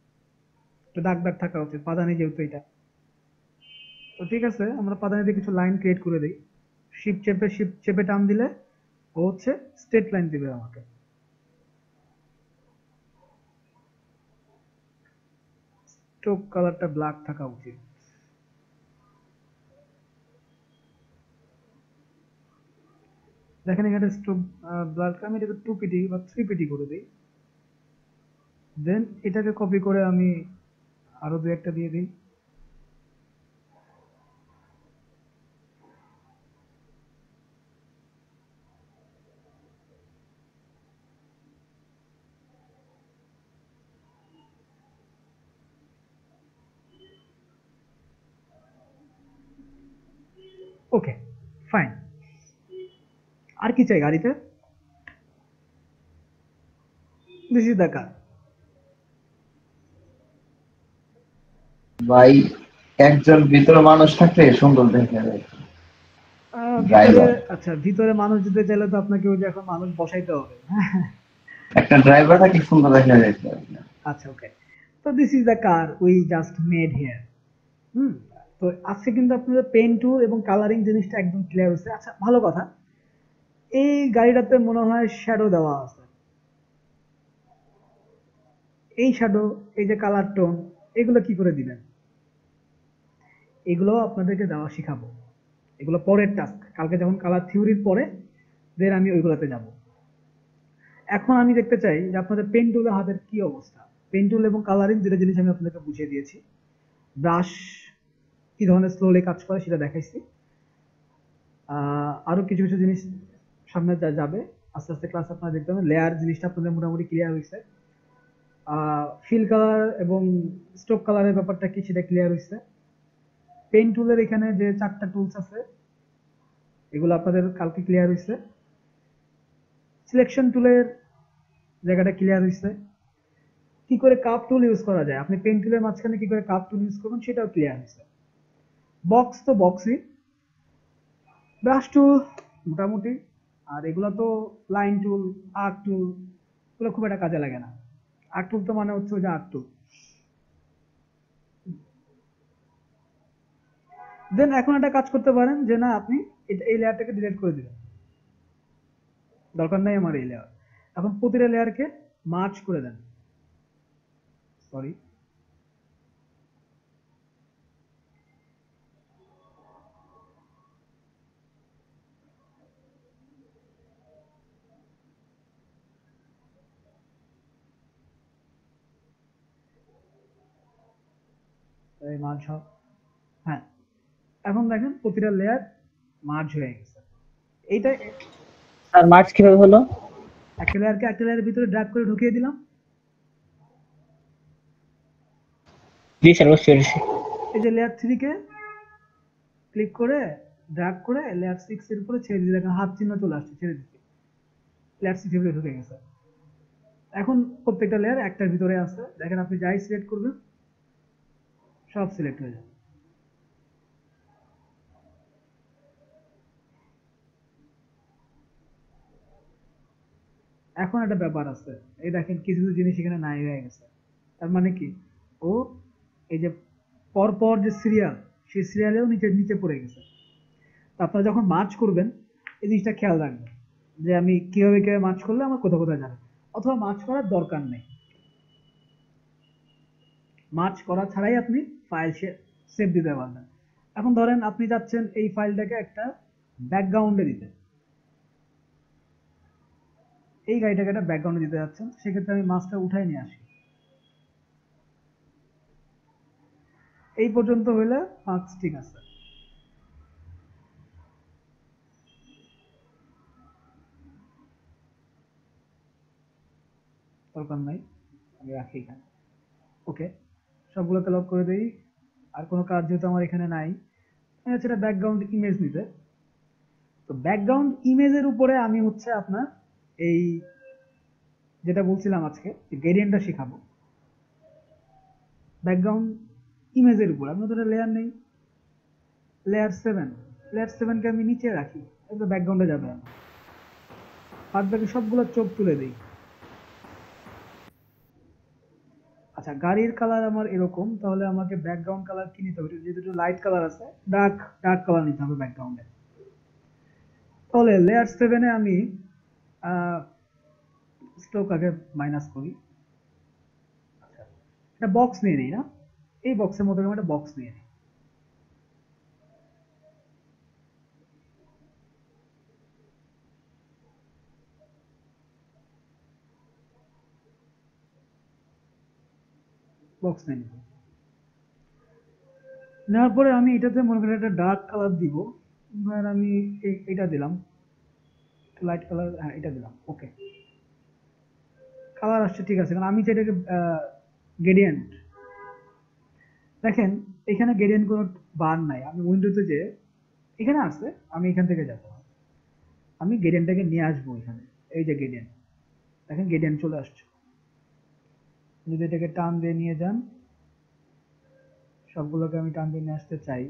একটা দাগ দাগ থাকা উচিত, পাদানি যেহেতু এটা। তো ঠিক আছে, আমরা পাদানিতে কিছু লাইন ক্রিয়েট করে দিই। শিপ চেপে টান দিলে ও হচ্ছে স্ট্রেট লাইন দিবে আমাকে। স্ট্রোক কালারটা ব্ল্যাক থাকা উচিত। দেখেন এখানে স্ট্রোক ব্ল্যাক, আমি এটাকে 2 পিটি বা 3 পিটি করে দিই। দেন এটাকে কপি করে আমি আরো 2-1টা দিয়ে দিই। ওকে, ফাইন। আর কি চাই গাড়িতে? This is the car. ভাই একজন ভিতরে মানুষ থাকলে সুন্দর দেখা যায়। ভিতরে, আচ্ছা ভিতরে মানুষ যেতে চাইলে তো আপনাকে ওই যে এখন মানুষ বসাইতে হবে। একটা ড্রাইভার থাকলে সুন্দর দেখা যায়। আচ্ছা, ওকে। তো this is the car we just made here. তো আজকে কিন্তু আপনাদের পেন টুল এবং কালারিং জিনিসটা একদম ক্লিয়ার হচ্ছে। আচ্ছা, ভালো কথা, এই গাড়িটাতে মনে হয় শ্যাডো দেওয়া আছে। এই শ্যাডো, এই যে কালার টোন, এগুলো কি করে দিবেন, এগুলো আপনাদেরকে দেওয়া শিখাবো। এগুলো পরের টাস্ক, কালকে যখন কালার থিওরির পরে দেন আমি ওইগুলোতে যাব। এখন আমি দেখতে চাই যে আপনাদের পেন টুলের হাতের কি অবস্থা। পেন টুল এবং কালারিং দুটো জিনিস আমি আপনাদেরকে বুঝিয়ে দিয়েছি। ব্রাশ কি ধরনের স্লোলি কাজ করে সেটা দেখাইছি। আরো কিছু কিছু জিনিস সামনে যাবে, আস্তে আস্তে ক্লাস আপনারা দেখতে পাবেন। লেয়ার জিনিসটা আপনাদের মোটামুটি ক্লিয়ার হয়েছে। ফিল কালার এবং স্ট্রোক কালারের ব্যাপারটা কি সেটা ক্লিয়ার হয়েছে। পেন টুলের এখানে যে 4টা টুলস আছে এগুলো আপনাদের কালকে ক্লিয়ার হয়েছে। সিলেকশন টুলের জায়গাটা ক্লিয়ার হয়েছে। কি করে কাপ টুল ইউজ করা যায়, আপনি পেন টুলের মাঝখানে কি করে কাপ টুল ইউজ করবেন সেটাও ক্লিয়ার হয়েছে। বক্স তো বক্সই, ব্রাশ টুল মোটামুটি, আর এগুলো তো লাইন টুল, আর্ক টুল, এগুলো খুব একটা কাজে লাগে না। আর্ক টুল তো মানে হচ্ছে ওই যে আর্ক টুল। দেন এখন একটা কাজ করতে পারেন যে না, আপনি এই লেয়ারটাকে ডিলিট করে দিবেন, দরকার নাই আমার এই লেয়ার। এখন প্রতিটা লেয়ারকে মার্জ করে দেন। সরি, এই মার্জ হও। হ্যাঁ, এখন দেখেন প্রতিটা লেয়ার মার্জ হয়ে গেছে। এইটা স্যার মার্চ কিভাবে হলো? একটা লেয়ারকে একটা লেয়ারের ভিতরে ড্র্যাগ করে ঢুকিয়ে দিলাম। জি স্যার বুঝতে পেরেছি। এই যে লেয়ার 3 কে ক্লিক করে ড্র্যাগ করে লেয়ার 6 এর উপরে ছেড়ে দিলে হাত চিহ্ন চলে আসছে, ছেড়ে দিচ্ছি, লেয়ার 6 এর ঢুকে গেছে। এখন প্রত্যেকটা লেয়ার একটার ভিতরে আছে, দেখেন আপনি যাই সিলেক্ট করবেন সব সিলেক্ট হয়ে যাবে। এখন একটা ব্যাপার আছে, এই দেখেন কিছু কিছু জিনিস এখানে নাই হয়ে গেছে। তার মানে কি, ও এই যে পরপর যে সিরিয়াল, সেই সিরিয়ালেও নিচে নিচে পড়ে গেছে। তো আপনারা যখন মার্চ করবেন এই জিনিসটা খেয়াল রাখবেন যে আমি কিভাবে কিভাবে মার্চ করলে আমার কোথাও কোথায় যাবে, অথবা মার্চ করার দরকার নেই, মার্চ করা ছাড়াই আপনি ফাইল সেভ দিতে পারবেন। এখন ধরেন আপনি চাচ্ছেন এই ফাইলটাকে একটা ব্যাকগ্রাউন্ডে দিতে, এই গাড়িটাকে একটা ব্যাকগ্রাউন্ডে দিতে যাচ্ছেন, সেক্ষেত্রে আমি মাছটা উঠাই নিয়ে আসি। এই পর্যন্ত হইলে মার্কস ঠিক আছে। দরকার নাই, আমি রাখি এখানে। ওকে, সবগুলোকে লক করে দেই। আর কোনো কাজ যেহেতু আমার এখানে নাই, সেটা ব্যাকগ্রাউন্ড ইমেজ নিতে। তো ব্যাকগ্রাউন্ড ইমেজের উপরে আমি হচ্ছে আপনার এই যেটা বলছিলাম আজকে গ্রেডিয়েন্টটা শেখাবো। ব্যাকগ্রাউন্ড ইমেজের উপর আমি তো লেয়ার নেই, লেয়ার 7, লেয়ার 7 কে আমি নিচে রাখি, এবার ব্যাকগ্রাউন্ডে যাবে না, বাদ বাকি সবগুলো চোখ তুলে দেই। আচ্ছা, গাড়ির কালার আমার এরকম, তাহলে আমাকে ব্যাকগ্রাউন্ড কালার কি নিতে হবে? যেহেতু লাইট কালার আছে, ডার্ক কালার নিতে হবে ব্যাকগ্রাউন্ডে। তাহলে লেয়ার 7 এ আমি স্ট্রোক আগে মাইনাস করি। আচ্ছা, একটা বক্স নিয়ে নিই না, এই বক্সের মধ্যে আমি একটা বক্স নিয়ে নিই। বক্স নিয়ে নিব, নেওয়ার পরে আমি এটাতে মনে করি একটা ডার্ক কালার দিব, ধরেন আমি এটা দিলাম, লাইট কালার, হ্যাঁ এটা দিলাম। ওকে, কালার আসছে, ঠিক আছে। কারণ আমি চাই এটাকে গ্রেডিয়েন্ট, দেখেন এখানে গ্রেডিয়েন্ট কোনো বার নাই, আমি উইন্ডোতে যে এখানে আছে, আমি এখান থেকে যাব, আমি গ্রেডিয়েন্টটাকে নিয়ে আসবো এখানে। এই যে গ্রেডিয়েন্ট, দেখেন গ্রেডিয়েন্ট চলে আসছে। যদি এটাকে টান দিয়ে নিয়ে যান, সবগুলোকে আমি টান দিয়ে নিয়ে আসতে চাই,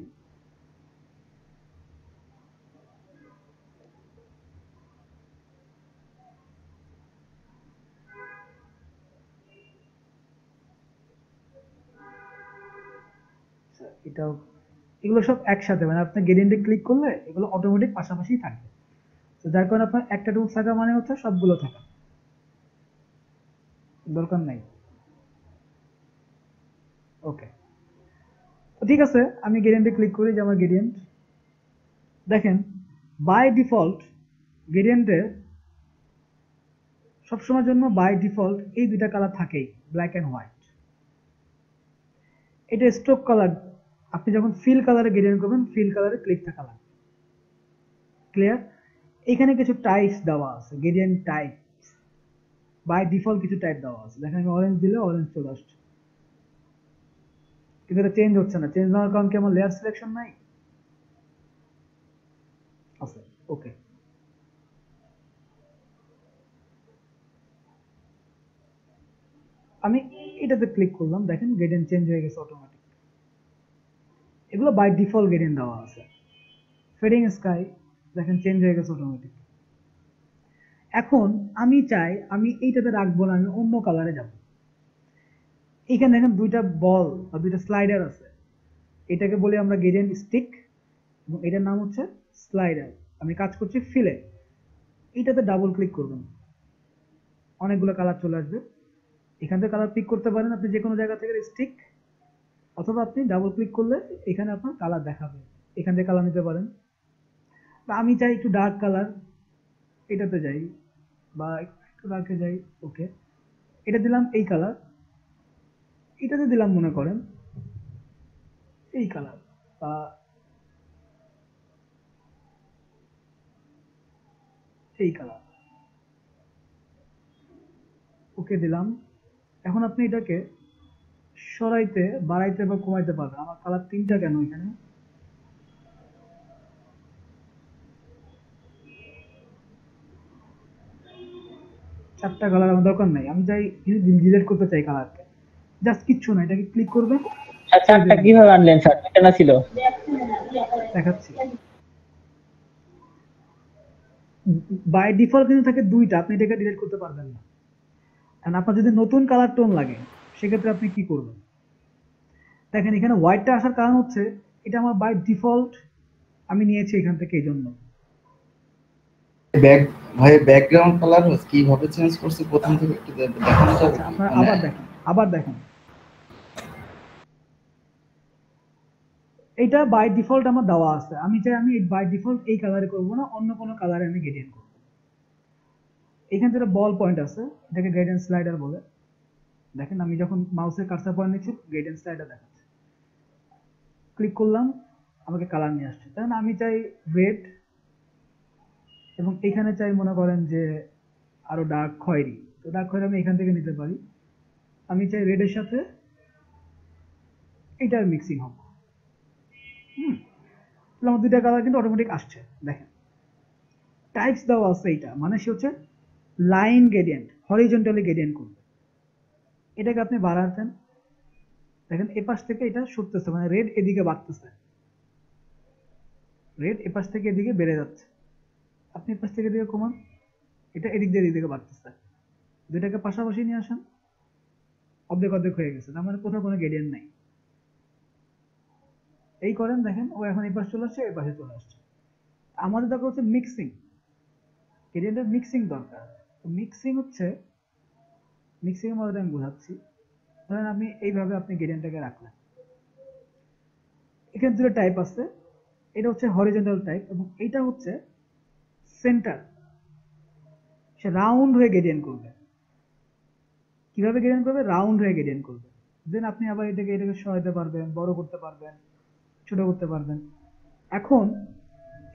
এটাও, এগুলো সব একসাথে, মানে আপনি গ্রেডিয়েন্টে ক্লিক করলে এগুলো অটোমেটিক পাশাপাশি থাকবে। তো যার কারণে আপনার একটা টুল থাকা মানে হচ্ছে সবগুলো থাকা দরকার নাই। ওকে, তো ঠিক আছে, আমি গ্রেডিয়েন্টে ক্লিক করি, যে আমার গ্রেডিয়েন্ট, দেখেন বাই ডিফল্ট গ্রেডিয়েন্টে সবসময়ের জন্য বাই ডিফল্ট এই দুইটা কালার থাকেই, ব্ল্যাক এন্ড হোয়াইট। এটা স্ট্রোক কালার, আপনি যখন ফিল কালারে গ্রেডিয়েন্ট করবেন, ফিল কালারে ক্লিক থাকা লাগবে। ক্লিয়ার? এখানে কিছু টাইপস দেওয়া আছে, গ্রেডিয়েন্ট টাইপ বাই ডিফল্ট কিছু টাইপ দেওয়া আছে। দেখেন আমি অরেঞ্জ দিলে অরেঞ্জ চলে আসছে, কিন্তু এটা চেঞ্জ হচ্ছে না। চেঞ্জ না হওয়ার কারণ কি, আমার লেয়ার সিলেকশন নাই আছে। ওকে, আমি এটাতে ক্লিক করলাম, দেখেন গ্রেডিয়েন্ট চেঞ্জ হয়ে গেছে অটোমেটিক। এগুলো বাই ডিফল্ট গ্রেডিয়েন্ট দেওয়া আছে। ফেডিং স্কাই দেখেন চেঞ্জ হয়ে গেছে অটোমেটিক। এখন আমি চাই আমি এইটাতে রাখবো না, আমি অন্য কালারে যাব। এখানে দেখেন দুইটা বল বা দুইটা স্লাইডার আছে, এটাকে বলি আমরা গ্রেডিয়েন্ট স্টিক, এবং এটার নাম হচ্ছে স্লাইডার। আমি কাজ করছি ফিলে, এইটাতে ডাবল ক্লিক করবেন, অনেকগুলো কালার চলে আসবে। এখান থেকে কালার পিক করতে পারেন আপনি যে কোনো জায়গা থেকে স্টিক, অথবা আপনি ডাবল ক্লিক করলে এখানে আপনার কালার দেখাবে, এখান থেকে কালার নিতে পারেন। আমি চাই একটু ডার্ক কালার, এটাতে যাই বা একটু ডার্কে যাই। ওকে, এটা দিলাম এই কালার, এটাতে দিলাম মনে করেন এই কালার বা এই কালার। ওকে দিলাম। এখন আপনি এটাকে সরাইতে বাড়াইতে বা কমাইতে পারবেন। আমার কালার 3টা কেন এখানে? চারটা কালার আমার দরকার নাই, আমি চাই ডিলিট করতে চাই কালারকে। জাস্ট কিচ্ছু না, এটাকে ক্লিক করবেন। চারটা কিভাবে আনলেন স্যার? এটা ছিল দেখাচ্ছি। বাই ডিফল্ট কিন্তু থাকে 2টা, আপনি এটাকে ডিলিট করতে পারবেন না। কারণ আপনার যদি নতুন কালার টোন লাগে সেক্ষেত্রে আপনি কি করবেন? দেখেন এখানে হোয়াইটটা আসার কারণ হচ্ছে এটা আমার বাই ডিফল্ট আমি নিয়েছি এখান থেকে, এই জন্য। ভাই ব্যাকগ্রাউন্ড কালার কিভাবে চেঞ্জ করছি প্রথম থেকে একটু দেখানো যাবে? আপনারা আবার দেখেন এটা বাই ডিফল্ট আমার দেওয়া আছে। আমি চাই আমি বাই ডিফল্ট এই কালারে করব না, অন্য কোনো কালারে আমি গ্রেডিয়েন্ট করব। এখানে যেটা বল পয়েন্ট আছে এটাকে গ্রেডিয়েন্ট স্লাইডার বলে। দেখেন আমি যখন মাউসের কার্সার পয়েন্ট নিচ্ছি গ্রেডিয়েন্ট স্লাইডার দেখাচ্ছে। ক্লিক করলাম, আমাকে কালার নিয়ে আসছে। তাই না, আমি চাই রেড এবং এখানে চাই মনে করেন যে আরো ডার্ক খয়েরি। তো ডার্ক খয়েরি আমি এখান থেকে নিতে পারি। আমি চাই রেডের সাথে এটার মিক্সিং হোক। আমার 2টা কালার কিন্তু অটোমেটিক আসছে। দেখেন টাইপস দেওয়া আছে, এইটা মানে সে হচ্ছে লাইন গ্রেডিয়েন্ট, হরিজন্টালি গ্রেডিয়েন্ট করবে। এটাকে আপনি বাড়াতেন, দেখেন এপাশ থেকে এটা সরতেছে, মানে রেড এদিকে বাড়তেছে, রেড এপাশ থেকে এদিকে বেড়ে যাচ্ছে। আপনি এপাশ থেকে এদিকে কমান, এটা এদিক দিয়ে এদিকে বাড়তেছে। দুইটাকে পাশাপাশি নিয়ে আসেন, অর্ধেক অর্ধেক হয়ে গেছে, তার মানে কোথাও কোনো গ্রেডিয়েন্ট নাই। এই করেন, দেখেন ও এখন এই পাশে চলে আসছে, এই পাশে চলে আসছে। আমাদের দরকার হচ্ছে মিক্সিং, গ্রেডিয়েন্টের মিক্সিং দরকার। তো মিক্সিং হচ্ছে, মিক্সিং এর মধ্যে আমি বোঝাচ্ছি। ধরেন আপনি এইভাবে আপনি গ্রেডিয়েন্টটাকে রাখলেন, এখানে 2টা টাইপ আছে। এটা হচ্ছে হরিজন্টাল টাইপ এবং এটা হচ্ছে সেন্টার। সে রাউন্ড হয়ে গ্রেডিয়েন্ট করবে। কিভাবে গ্রেডিয়েন্ট করবে? রাউন্ড হয়ে গ্রেডিয়েন্ট করবে। দেন আপনি আবার এটাকে সরাতে পারবেন, বড় করতে পারবেন, ছোট করতে পারবেন। এখন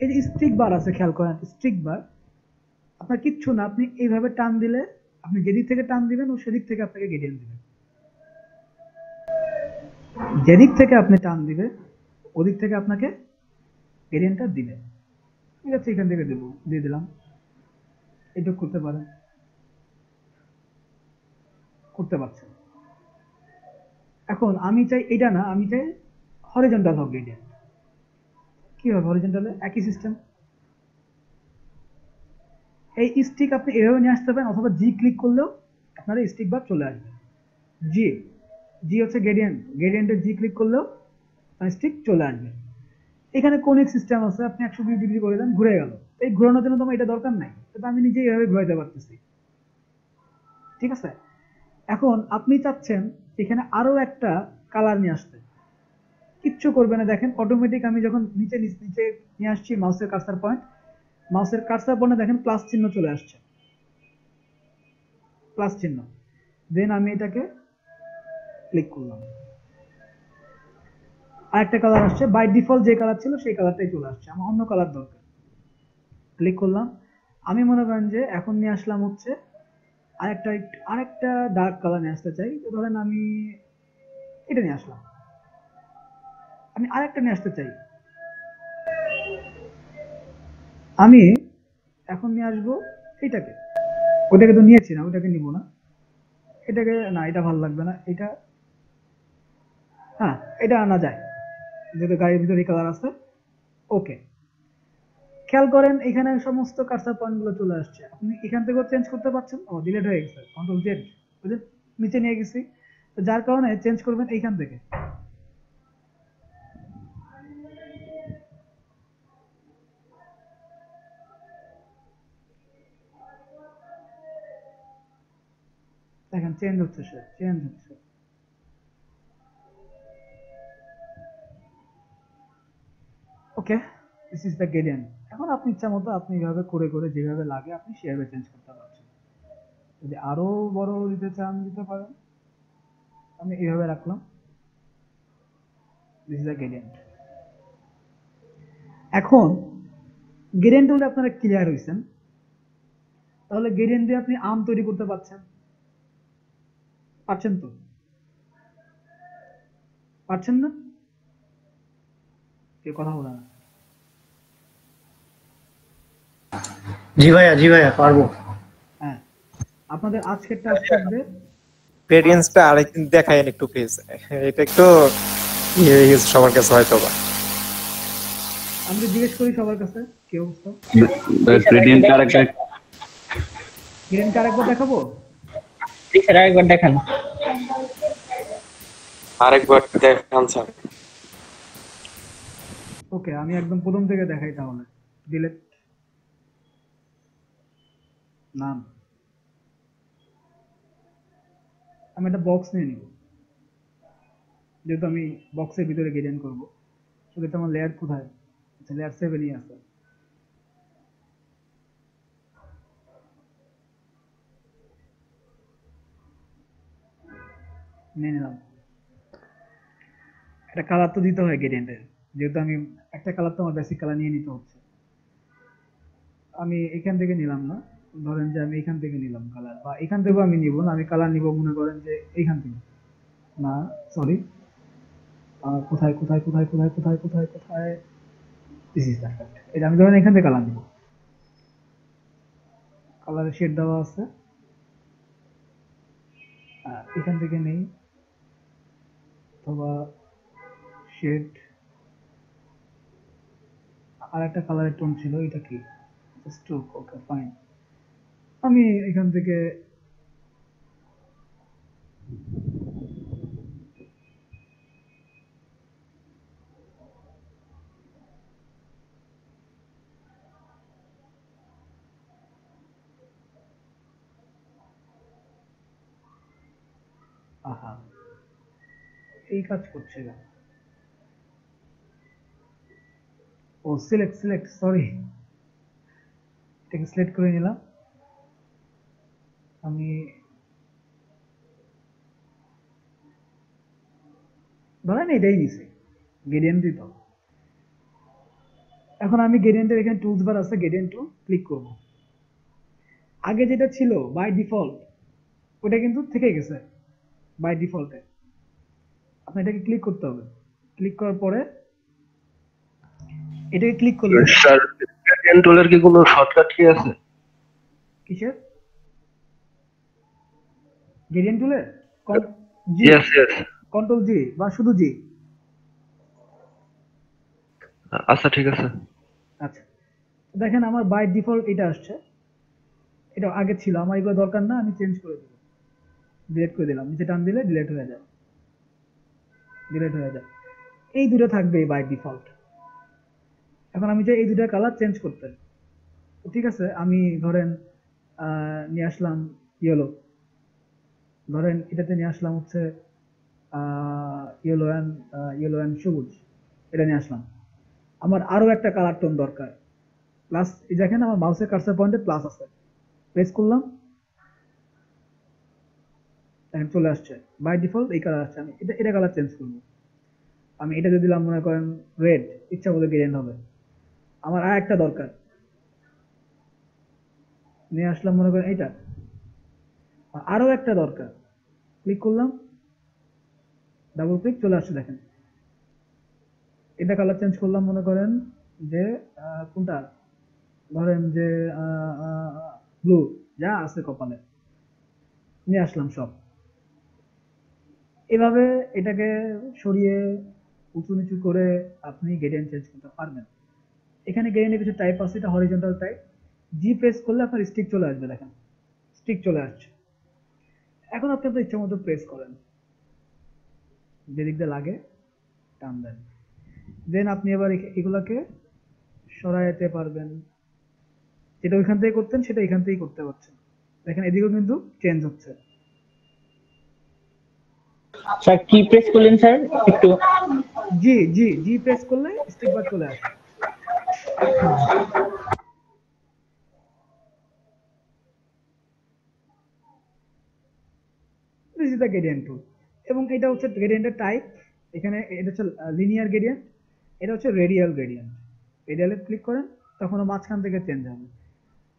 এই যে স্টিক বার আছে, খেয়াল করেন স্টিক বার আপনার কিচ্ছু না, আপনি এইভাবে টান দিলে আপনি যেদিক থেকে টান দিবেন ও সেদিক থেকে আপনাকে গ্রেডিয়েন্ট দিবে। যেদিক থেকে আপনি টান দিবে ওদিক থেকে আপনাকে গ্রেডিয়েন্টটা দিবে। ঠিক আছে, এখান থেকে দিয়ে দিলাম। এটা করতে পারেন, করতে পারছেন। এখন আমি চাই এটা না, আমি চাই হরিজন্টাল হোক গ্রেডিয়েন্ট। কি হবে হরিজন্টালে? একই সিস্টেম। এই স্টিক আপনি এভাবে নিয়ে আসতে পারেন, অথবা জি ক্লিক করলেও আপনার স্টিক বার চলে আসবে। জি হচ্ছে গ্রেডিয়েন্ট, গ্রেডিয়েন্টের জি ক্লিক করলেও স্টিক চলে আসবে। এখানে কোনিক সিস্টেম আছে, আপনি 120 ডিগ্রি করে দেন, ঘুরে গেল। এই ঘোরানোর জন্য তো আমার এটা দরকার নাই, তো আমি নিজেই এভাবে ঘুরাইতে পারতেছি। ঠিক আছে, এখন আপনি চাচ্ছেন এখানে আরো একটা কালার নিয়ে আসতে, কিচ্ছু করবে না। দেখেন অটোমেটিক আমি যখন নিচে নিয়ে আসছি মাউসের কার্সার পয়েন্টে দেখেন প্লাস চিহ্ন চলে আসছে, প্লাস চিহ্ন। দেন আমি এটাকে ক্লিক করলাম, আরেকটা কালার আসছে। বাই ডিফল্ট যে কালার ছিল সেই কালারটাই চলে আসছে, আমার অন্য কালার দরকার। ক্লিক করলাম, আমি মনে করেন যে এখন নিয়ে আসলাম হচ্ছে আরেকটা ডার্ক কালার নিয়ে আসতে চাই। তো ধরেন আমি এটা নিয়ে আসলাম, আমি আরেকটা নিয়ে আসতে চাই। আমি এখন নিয়ে আসবো এটাকে, ওটাকে তো নিয়েছি না, ওটাকে নিব না, এটাকে না, এটা ভালো লাগবে না, এটা হ্যাঁ এটা আনা যায়, যেহেতু গাড়ির ভিতরে কালার আছে। ওকে, খেয়াল করেন এখানে সমস্ত কার্সার পয়েন্ট গুলো চলে আসছে। আপনি এখান থেকেও চেঞ্জ করতে পারছেন। ও ডিলিট হয়ে গেছে, কন্ট্রোল জেড, বুঝলেন, নিচে নিয়ে গেছি। তো যার কারণে চেঞ্জ করবেন এইখান থেকে। দেখেন চেঞ্জ হচ্ছে, চেঞ্জ হচ্ছে। ওকে, দিস ইজ দ্য গ্রেডিয়েন্ট। এখন আপনি ইচ্ছা মতো আপনি এইভাবে করে করে যেভাবে লাগে আপনি সেভাবে চেঞ্জ করতে পারছেন। যদি আরো বড় দিতে চান দিতে পারেন। আমি এইভাবে রাখলাম, দিস ইজ দ্য গ্রেডিয়েন্ট। এখন গ্রেডিয়েন্ট হলে আপনারা ক্লিয়ার হয়েছেন, তাহলে গ্রেডিয়েন্ট দিয়ে আপনি আম তৈরি করতে পারছেন তো? পারছেন না? কেউ কথা বলে না। জি ভাইয়া পারবো। হ্যাঁ, আপনাদের আজকের টাস্ক থাকবে গ্রেডিয়েন্টসটা আরেকদিন দেখায়েন একটু প্লিজ, এটা একটু সবার কাছে হয়তো বা। আমি জিজ্ঞেস করি সবার কাছে কি অবস্থা। গ্রেডিয়েন্ট আরেকবার দেখাবো। স্যার আরেকবার দেখান। আরেকবার দেখান স্যার। ওকে, আমি একদম প্রথম থেকে দেখাই তাহলে। ডিলেট নাম, আমি একটা বক্স নিয়ে নিব, যেহেতু আমি বক্সের ভিতরে গ্রেডিয়েন্ট করবো। সেক্ষেত্রে আমার লেয়ার কোথায়? আচ্ছা, লেয়ার 7ই আছে। নিয়ে নিলাম। একটা কালার তো দিতে হয় গ্রেডিয়েন্টের, যেহেতু আমি একটা কালার তো আমার বেসিক কালার নিয়ে নিতে হচ্ছে। আমি এখান থেকে নিলাম না, ধরেন যে আমি এখান থেকে নিলাম কালার, বা এখান থেকেও আমি নিব না, আমি কালার নিব মনে করেন যে এইখান থেকে, না সরি, কোথায় কোথায় কোথায় কোথায় কোথায় কোথায় কোথায় দিস ইজ দ্যাট। এটা আমি ধরেন এখান থেকে কালার নিব, কালারের শেড দেওয়া আছে, এখান থেকে নেই, অথবা শেড আর একটা কালারের টোন ছিল, এটা কি স্ট্রোক? ওকে ফাইন, আমি এখান থেকে আহা এই কাজ করছে না। ও সিলেক্ট সরি, এটাকে সিলেক্ট করে নিলাম। আমি ধরেন এটাই নিছি, গ্রেডিয়েন্ট দিত। এখন আমি গ্রেডিয়েন্টের এখানে টুলস বার আছে, গ্রেডিয়েন্ট টুল ক্লিক করব। আগে যেটা ছিল বাই ডিফল্ট ওটা কিন্তু থেকে গেছে বাই ডিফল্টে। আপনি এটাকে ক্লিক করতে হবে, ক্লিক করার পরে এটাকে ক্লিক করলে স্যার গ্রেডিয়েন্ট টুলের কি কোনো শর্টকাট কি আছে? কিসের গ্রেডিয়েন্ট টুলে? ইয়েস কন্ট্রোল জি বা শুধু জি? আচ্ছা ঠিক আছে। আচ্ছা, দেখেন আমার বাই ডিফল্ট এটা আসছে, এটা আগে ছিল, আমার এগুলো দরকার না, আমি চেঞ্জ করে দেব, ডিলিট করে দিলাম। নিচে টান দিলে ডিলিট হয়ে যায়, এই দুটো থাকবে বাই ডিফল্ট। এখন আমি চাই এই দুটো কালার চেঞ্জ করতে, ঠিক আছে। আমি ধরেন নিয়ে আসলাম ইয়েলো, ধরেন এটাতে নিয়ে আসলাম হচ্ছে ইয়েলো অ্যান্ড সবুজ, এটা নিয়ে আসলাম। আমার আরো একটা কালার টোন দরকার, প্লাস দেখেন আমার মাউসের কার্সার পয়েন্টে প্লাস আছে, প্রেস করলাম, এখন চলে আসছে বাই ডিফল্ট এই কালার আসছে। আমি এটা কালার চেঞ্জ করবো, আমি এটা দিয়ে দিলাম মনে করেন রেড, ইচ্ছা মতো গ্রেডিয়েন্ট হবে। আমার আর একটা দরকার, নিয়ে আসলাম মনে করেন এটা, আরো একটা দরকার, ক্লিক করলাম, ডাবল ক্লিক, চলে আসছে দেখেন। এটা কালার চেঞ্জ করলাম মনে করেন যে কোনটা, ধরেন যে ব্লু, যা আছে কপালে নিয়ে আসলাম সব। এভাবে এটাকে সরিয়ে উঁচু নিচু করে আপনি গ্রেডিয়েন্ট চেঞ্জ করতে পারবেন। এখানে গ্রেডিয়েন্টের কিছু টাইপ আছে, এটা হরিজন্টাল টাইপ, জি প্রেস করলে আপনার স্টিক চলে আসবে, দেখেন স্টিক চলে আসছে। এখন আপনি আপনার ইচ্ছা মতো প্রেস করেন, যেদিক দিয়ে লাগে টান দেন, দেন আপনি এবার এগুলাকে সরাইতে পারবেন, যেটা ওইখান থেকে করতেন সেটা এখান থেকেই করতে পারছেন। দেখেন এদিকেও কিন্তু চেঞ্জ হচ্ছে। স্যার কি প্রেস করলেন স্যার একটু? জি প্রেস করলে স্টিক বার চলে আসে। দিস ইজ দ্য গ্রেডিয়েন্ট টুল, এবং এটা হচ্ছে গ্রেডিয়েন্টের টাইপ। এখানে এটা হচ্ছে লিনিয়ার গ্রেডিয়েন্ট, এটা হচ্ছে রেডিয়াল গ্রেডিয়েন্ট। রেডিয়ালে ক্লিক করেন তখন মাঝখান থেকে চেঞ্জ হবে,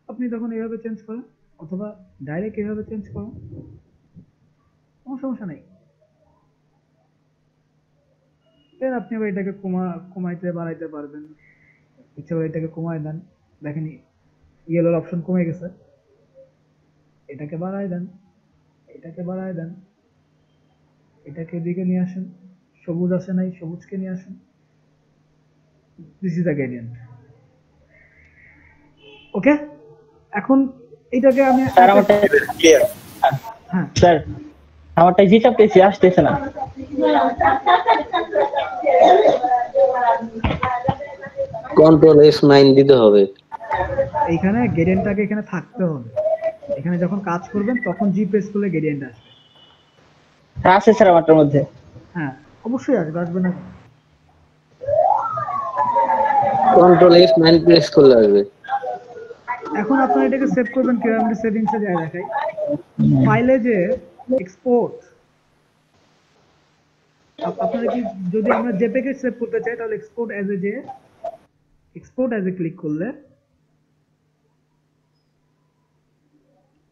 আপনি তখন এইভাবে চেঞ্জ করেন, অথবা ডাইরেক্ট এইভাবে চেঞ্জ করেন, কোনো সমস্যা নেই। দেন আপনি আবার এটাকে কমাইতে বাড়াইতে পারবেন। ইচ্ছা করে এটাকে কমায় দেন, দেখেন ইয়েলোর অপশন কমে গেছে, এটাকে বাড়ায় দেন, এটাকে বাড়ায় দেন, এটাকে দিকে নিয়ে আসেন, সবুজ আসে নাই, সবুজকে নিয়ে আসেন। This is the gradient. Okay, এখন এটাকে আমি স্যার আমারটা ক্লিয়ার। হ্যাঁ স্যার আমারটা যেটা পেয়েছি আসতেছে না। Ctrl+9 দিতে হবে। এইখানে গ্রেডিয়েন্টটাকে এখানে থাকতে হবে। এখানে যখন কাজ করবেন তখন জি প্রেস করলে গ্রেডিয়েন্ট আসবে। আছে স্যার আমারটার মধ্যে। হ্যাঁ অবশ্যই আসবে না। Ctrl+9 প্রেস করলে আসবে। এখন আপনারা এটাকে সেভ করবেন কিভাবে, আমি সেটিংসে যাই দেখাই। ফাইলে যে এক্সপোর্ট, আপনারা কি যদি আমরা জেপিইজি সেভ করতে চাই তাহলে এক্সপোর্ট অ্যাজ এ ক্লিক করলে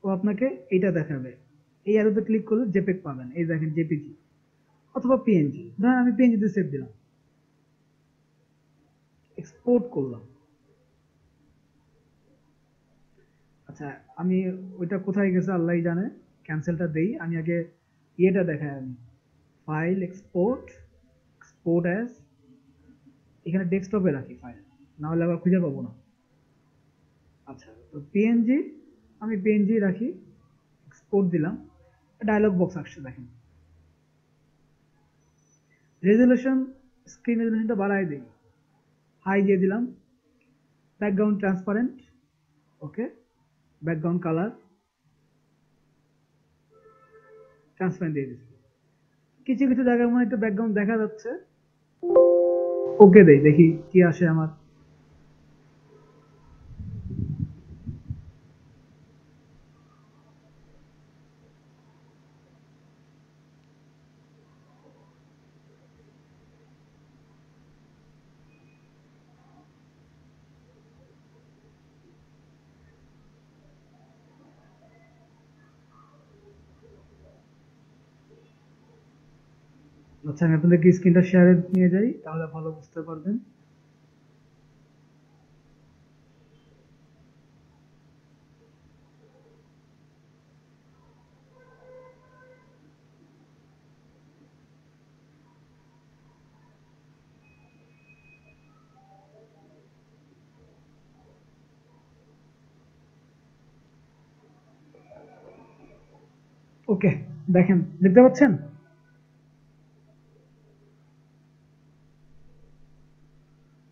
ও আপনাকে এটা দেখাবে। এই অ্যারোতে ক্লিক করলে জেপিইজি পাবেন, এই দেখেন জেপিইজি অথবা পিএনজি। ধরেন আমি পিএনজি তে সেভ দিলাম, এক্সপোর্ট করলাম। আচ্ছা আমি ওইটা কোথায় গেছে আল্লাহই জানে, ক্যান্সেলটা দেই। আমি আগে ইয়েটা দেখাই, আমি ফাইল এক্সপোর্ট অ্যাজ, এখানে ডেস্কটপে রাখি ফাইল, না হলে আবার খুঁজে পাবো না। আচ্ছা তো পিএনজি, আমি পিএনজি রাখি, এক্সপোর্ট দিলাম, ডায়লগ বক্স আসছে দেখেন। রেজোলিউশন, স্ক্রিন রেজোলিউশনটা বাড়াই দিই, হাই দিয়ে দিলাম। ব্যাকগ্রাউন্ড ট্রান্সপারেন্ট, ওকে। ব্যাকগ্রাউন্ড কালার ট্রান্সপারেন্ট দিয়ে দিচ্ছি। কিছু কিছু জায়গায় মনে একটু ব্যাকগ্রাউন্ড দেখা যাচ্ছে, ওকে দেই, দেখি কি আসে আমার। আচ্ছা আমি আপনাদেরকে স্ক্রিনটা শেয়ারে নিয়ে যাই, তাহলে ভালো বুঝতে পারবেন। ওকে দেখেন, দেখতে পাচ্ছেন?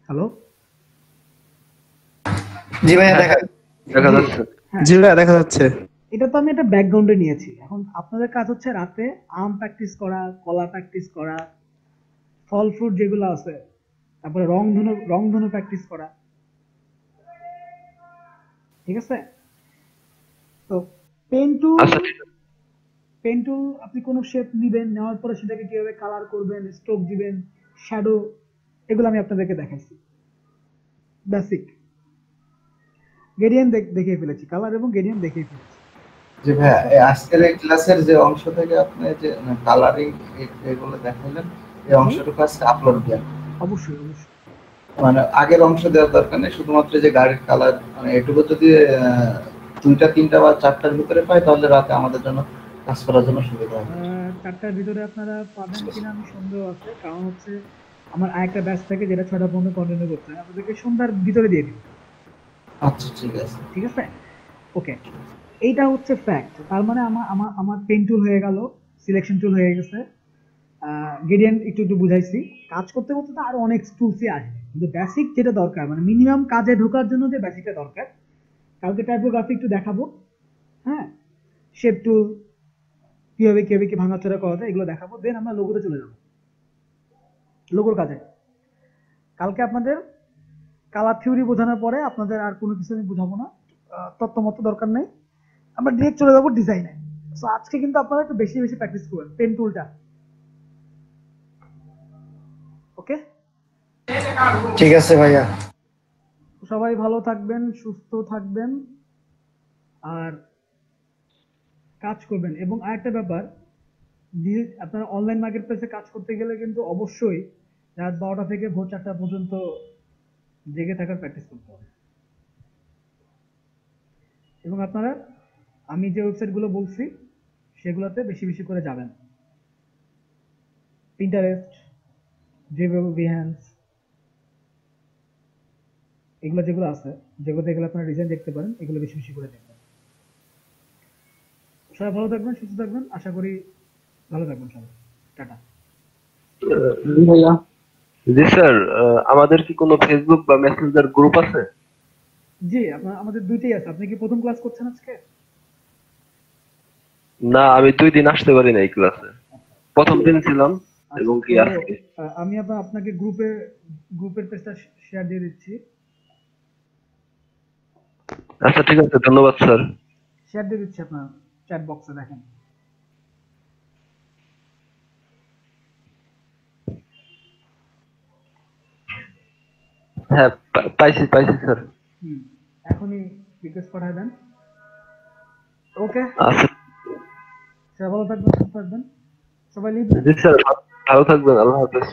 হ্যালো জি ভাইয়া দেখা যাচ্ছে। জি ভাইয়া দেখা যাচ্ছে। এটা তো আমি একটা ব্যাকগ্রাউন্ডে নিয়েছি। এখন আপনাদের কাজ হচ্ছে রাতে আম প্র্যাকটিস করা, কলা প্র্যাকটিস করা, ফল ফ্রুট যেগুলো আছে, তারপরে রংধনু প্র্যাকটিস করা, ঠিক আছে? তো পেন টুল আপনি কোনো শেপ নিবেন, নেওয়ার পরে সেটাকে কিভাবে কালার করবেন, স্ট্রোক দিবেন, শ্যাডো, এগুলো আমি আপনাদেরকে দেখাইছি। বেসিক গ্রেডিয়েন্ট দেখিয়ে ফেলেছি, কালার এবং গ্রেডিয়েন্ট দেখিয়ে ফেলেছি। জি ভাইয়া, এই আজকের এই ক্লাসের যে অংশ থেকে আপনি যে কালারিং এগুলো দেখালেন, এই অংশটুকু আজকে আপলোড দেন। অবশ্যই অবশ্যই। মানে আগের অংশ দেওয়ার দরকার নেই, শুধুমাত্র যে গাড়ির কালার, মানে এটুকু যদি 2টা 3টা বা 4টার ভিতরে পাই তাহলে রাতে আমাদের জন্য কাজ করার জন্য সুবিধা হবে। 4টার ভিতরে আপনারা পাবেন কিনা আমি সন্দেহ আছে, কারণ হচ্ছে আমার আরেকটা ব্যাচ থাকে যেটা 6টা পর্যন্ত কন্টিনিউ করতে হয়, আপনাদেরকে সন্ধ্যার ভিতরে দিয়ে দিব। আচ্ছা ঠিক আছে, ঠিক আছে, ওকে। এইটা হচ্ছে ফ্যাক্ট। তার মানে আমার পেন টুল হয়ে গেল, সিলেকশন টুল হয়ে গেছে, গ্রেডিয়েন্ট একটু একটু বুঝাইছি। কাজ করতে করতে তো আরো অনেক টুলসই আসবে, কিন্তু বেসিক যেটা দরকার, মানে মিনিমাম কাজে ঢোকার জন্য যে বেসিকটা দরকার, কালকে টাইপোগ্রাফি একটু দেখাবো, হ্যাঁ, শেপ টুল কিভাবে কিভাবে কি ভাঙাচোরা করা যায় এগুলো দেখাবো। দেন আমরা লোগোতে চলে যাবো, লোগোর কাজে। কালকে আপনাদের কালার থিওরি বোঝানোর পরে আপনাদের আর কোনো কিছু আমি বোঝাবো না, তত্ত্বমত দরকার নেই, আমরা ডিরেক্ট চলে যাবো ডিজাইনে। সো আজকে কিন্তু আপনারা একটু বেশি বেশি প্র্যাকটিস করবেন পেন টুলটা, ওকে? ঠিক আছে ভাইয়া। সবাই ভালো থাকবেন, সুস্থ থাকবেন, আর কাজ করবেন। এবং আরেকটা ব্যাপার, আপনারা অনলাইন মার্কেট প্লেসে কাজ করতে গেলে কিন্তু অবশ্যই রাত 12টা থেকে ভোর 4টা পর্যন্ত জেগে থাকার প্র্যাকটিস করতে হবে। এবং আপনারা আমি যে ওয়েবসাইটগুলো বলছি সেগুলোতে বেশি বেশি করে যাবেন। পিন্টারেস্ট, ড্রিবল, বিহ্যান্স, এগুলো যেগুলো আছে, যেগুলো দেখলে আপনারা ডিজাইন দেখতে পারেন, এগুলো বেশি বেশি করে দেখবেন। সবাই ভালো থাকবেন, সুস্থ থাকবেন, আশা করি ভালো থাকবেন সবাই। টাটা। ভাইয়া জি স্যার, আমাদের কি কোনো ফেসবুক বা মেসেঞ্জার গ্রুপ আছে? জি, আমাদের দুইটাই আছে। আপনি কি প্রথম ক্লাস করছেন আজকে? না, আমি 2 দিন আসতে পারি না এই ক্লাসে। প্রথম দিন ছিলাম এবং কি আজকে। আমি আপনাকে গ্রুপের পেজটা শেয়ার দিয়ে দিচ্ছি। আচ্ছা ঠিক আছে, ধন্যবাদ স্যার। শেয়ার দিয়ে দিচ্ছি আপনার চ্যাট বক্সে, দেখেন। হ্যাঁ, পাইছি স্যার। এখনই রিকোয়েস্ট পাঠিয়ে দেন। ওকে, আচ্ছা, সবাই ভালো থাকবেন, সুস্থ থাকবেন, সবাই লিভ। জি স্যার, ভালো থাকবেন, আল্লাহ হাফেজ।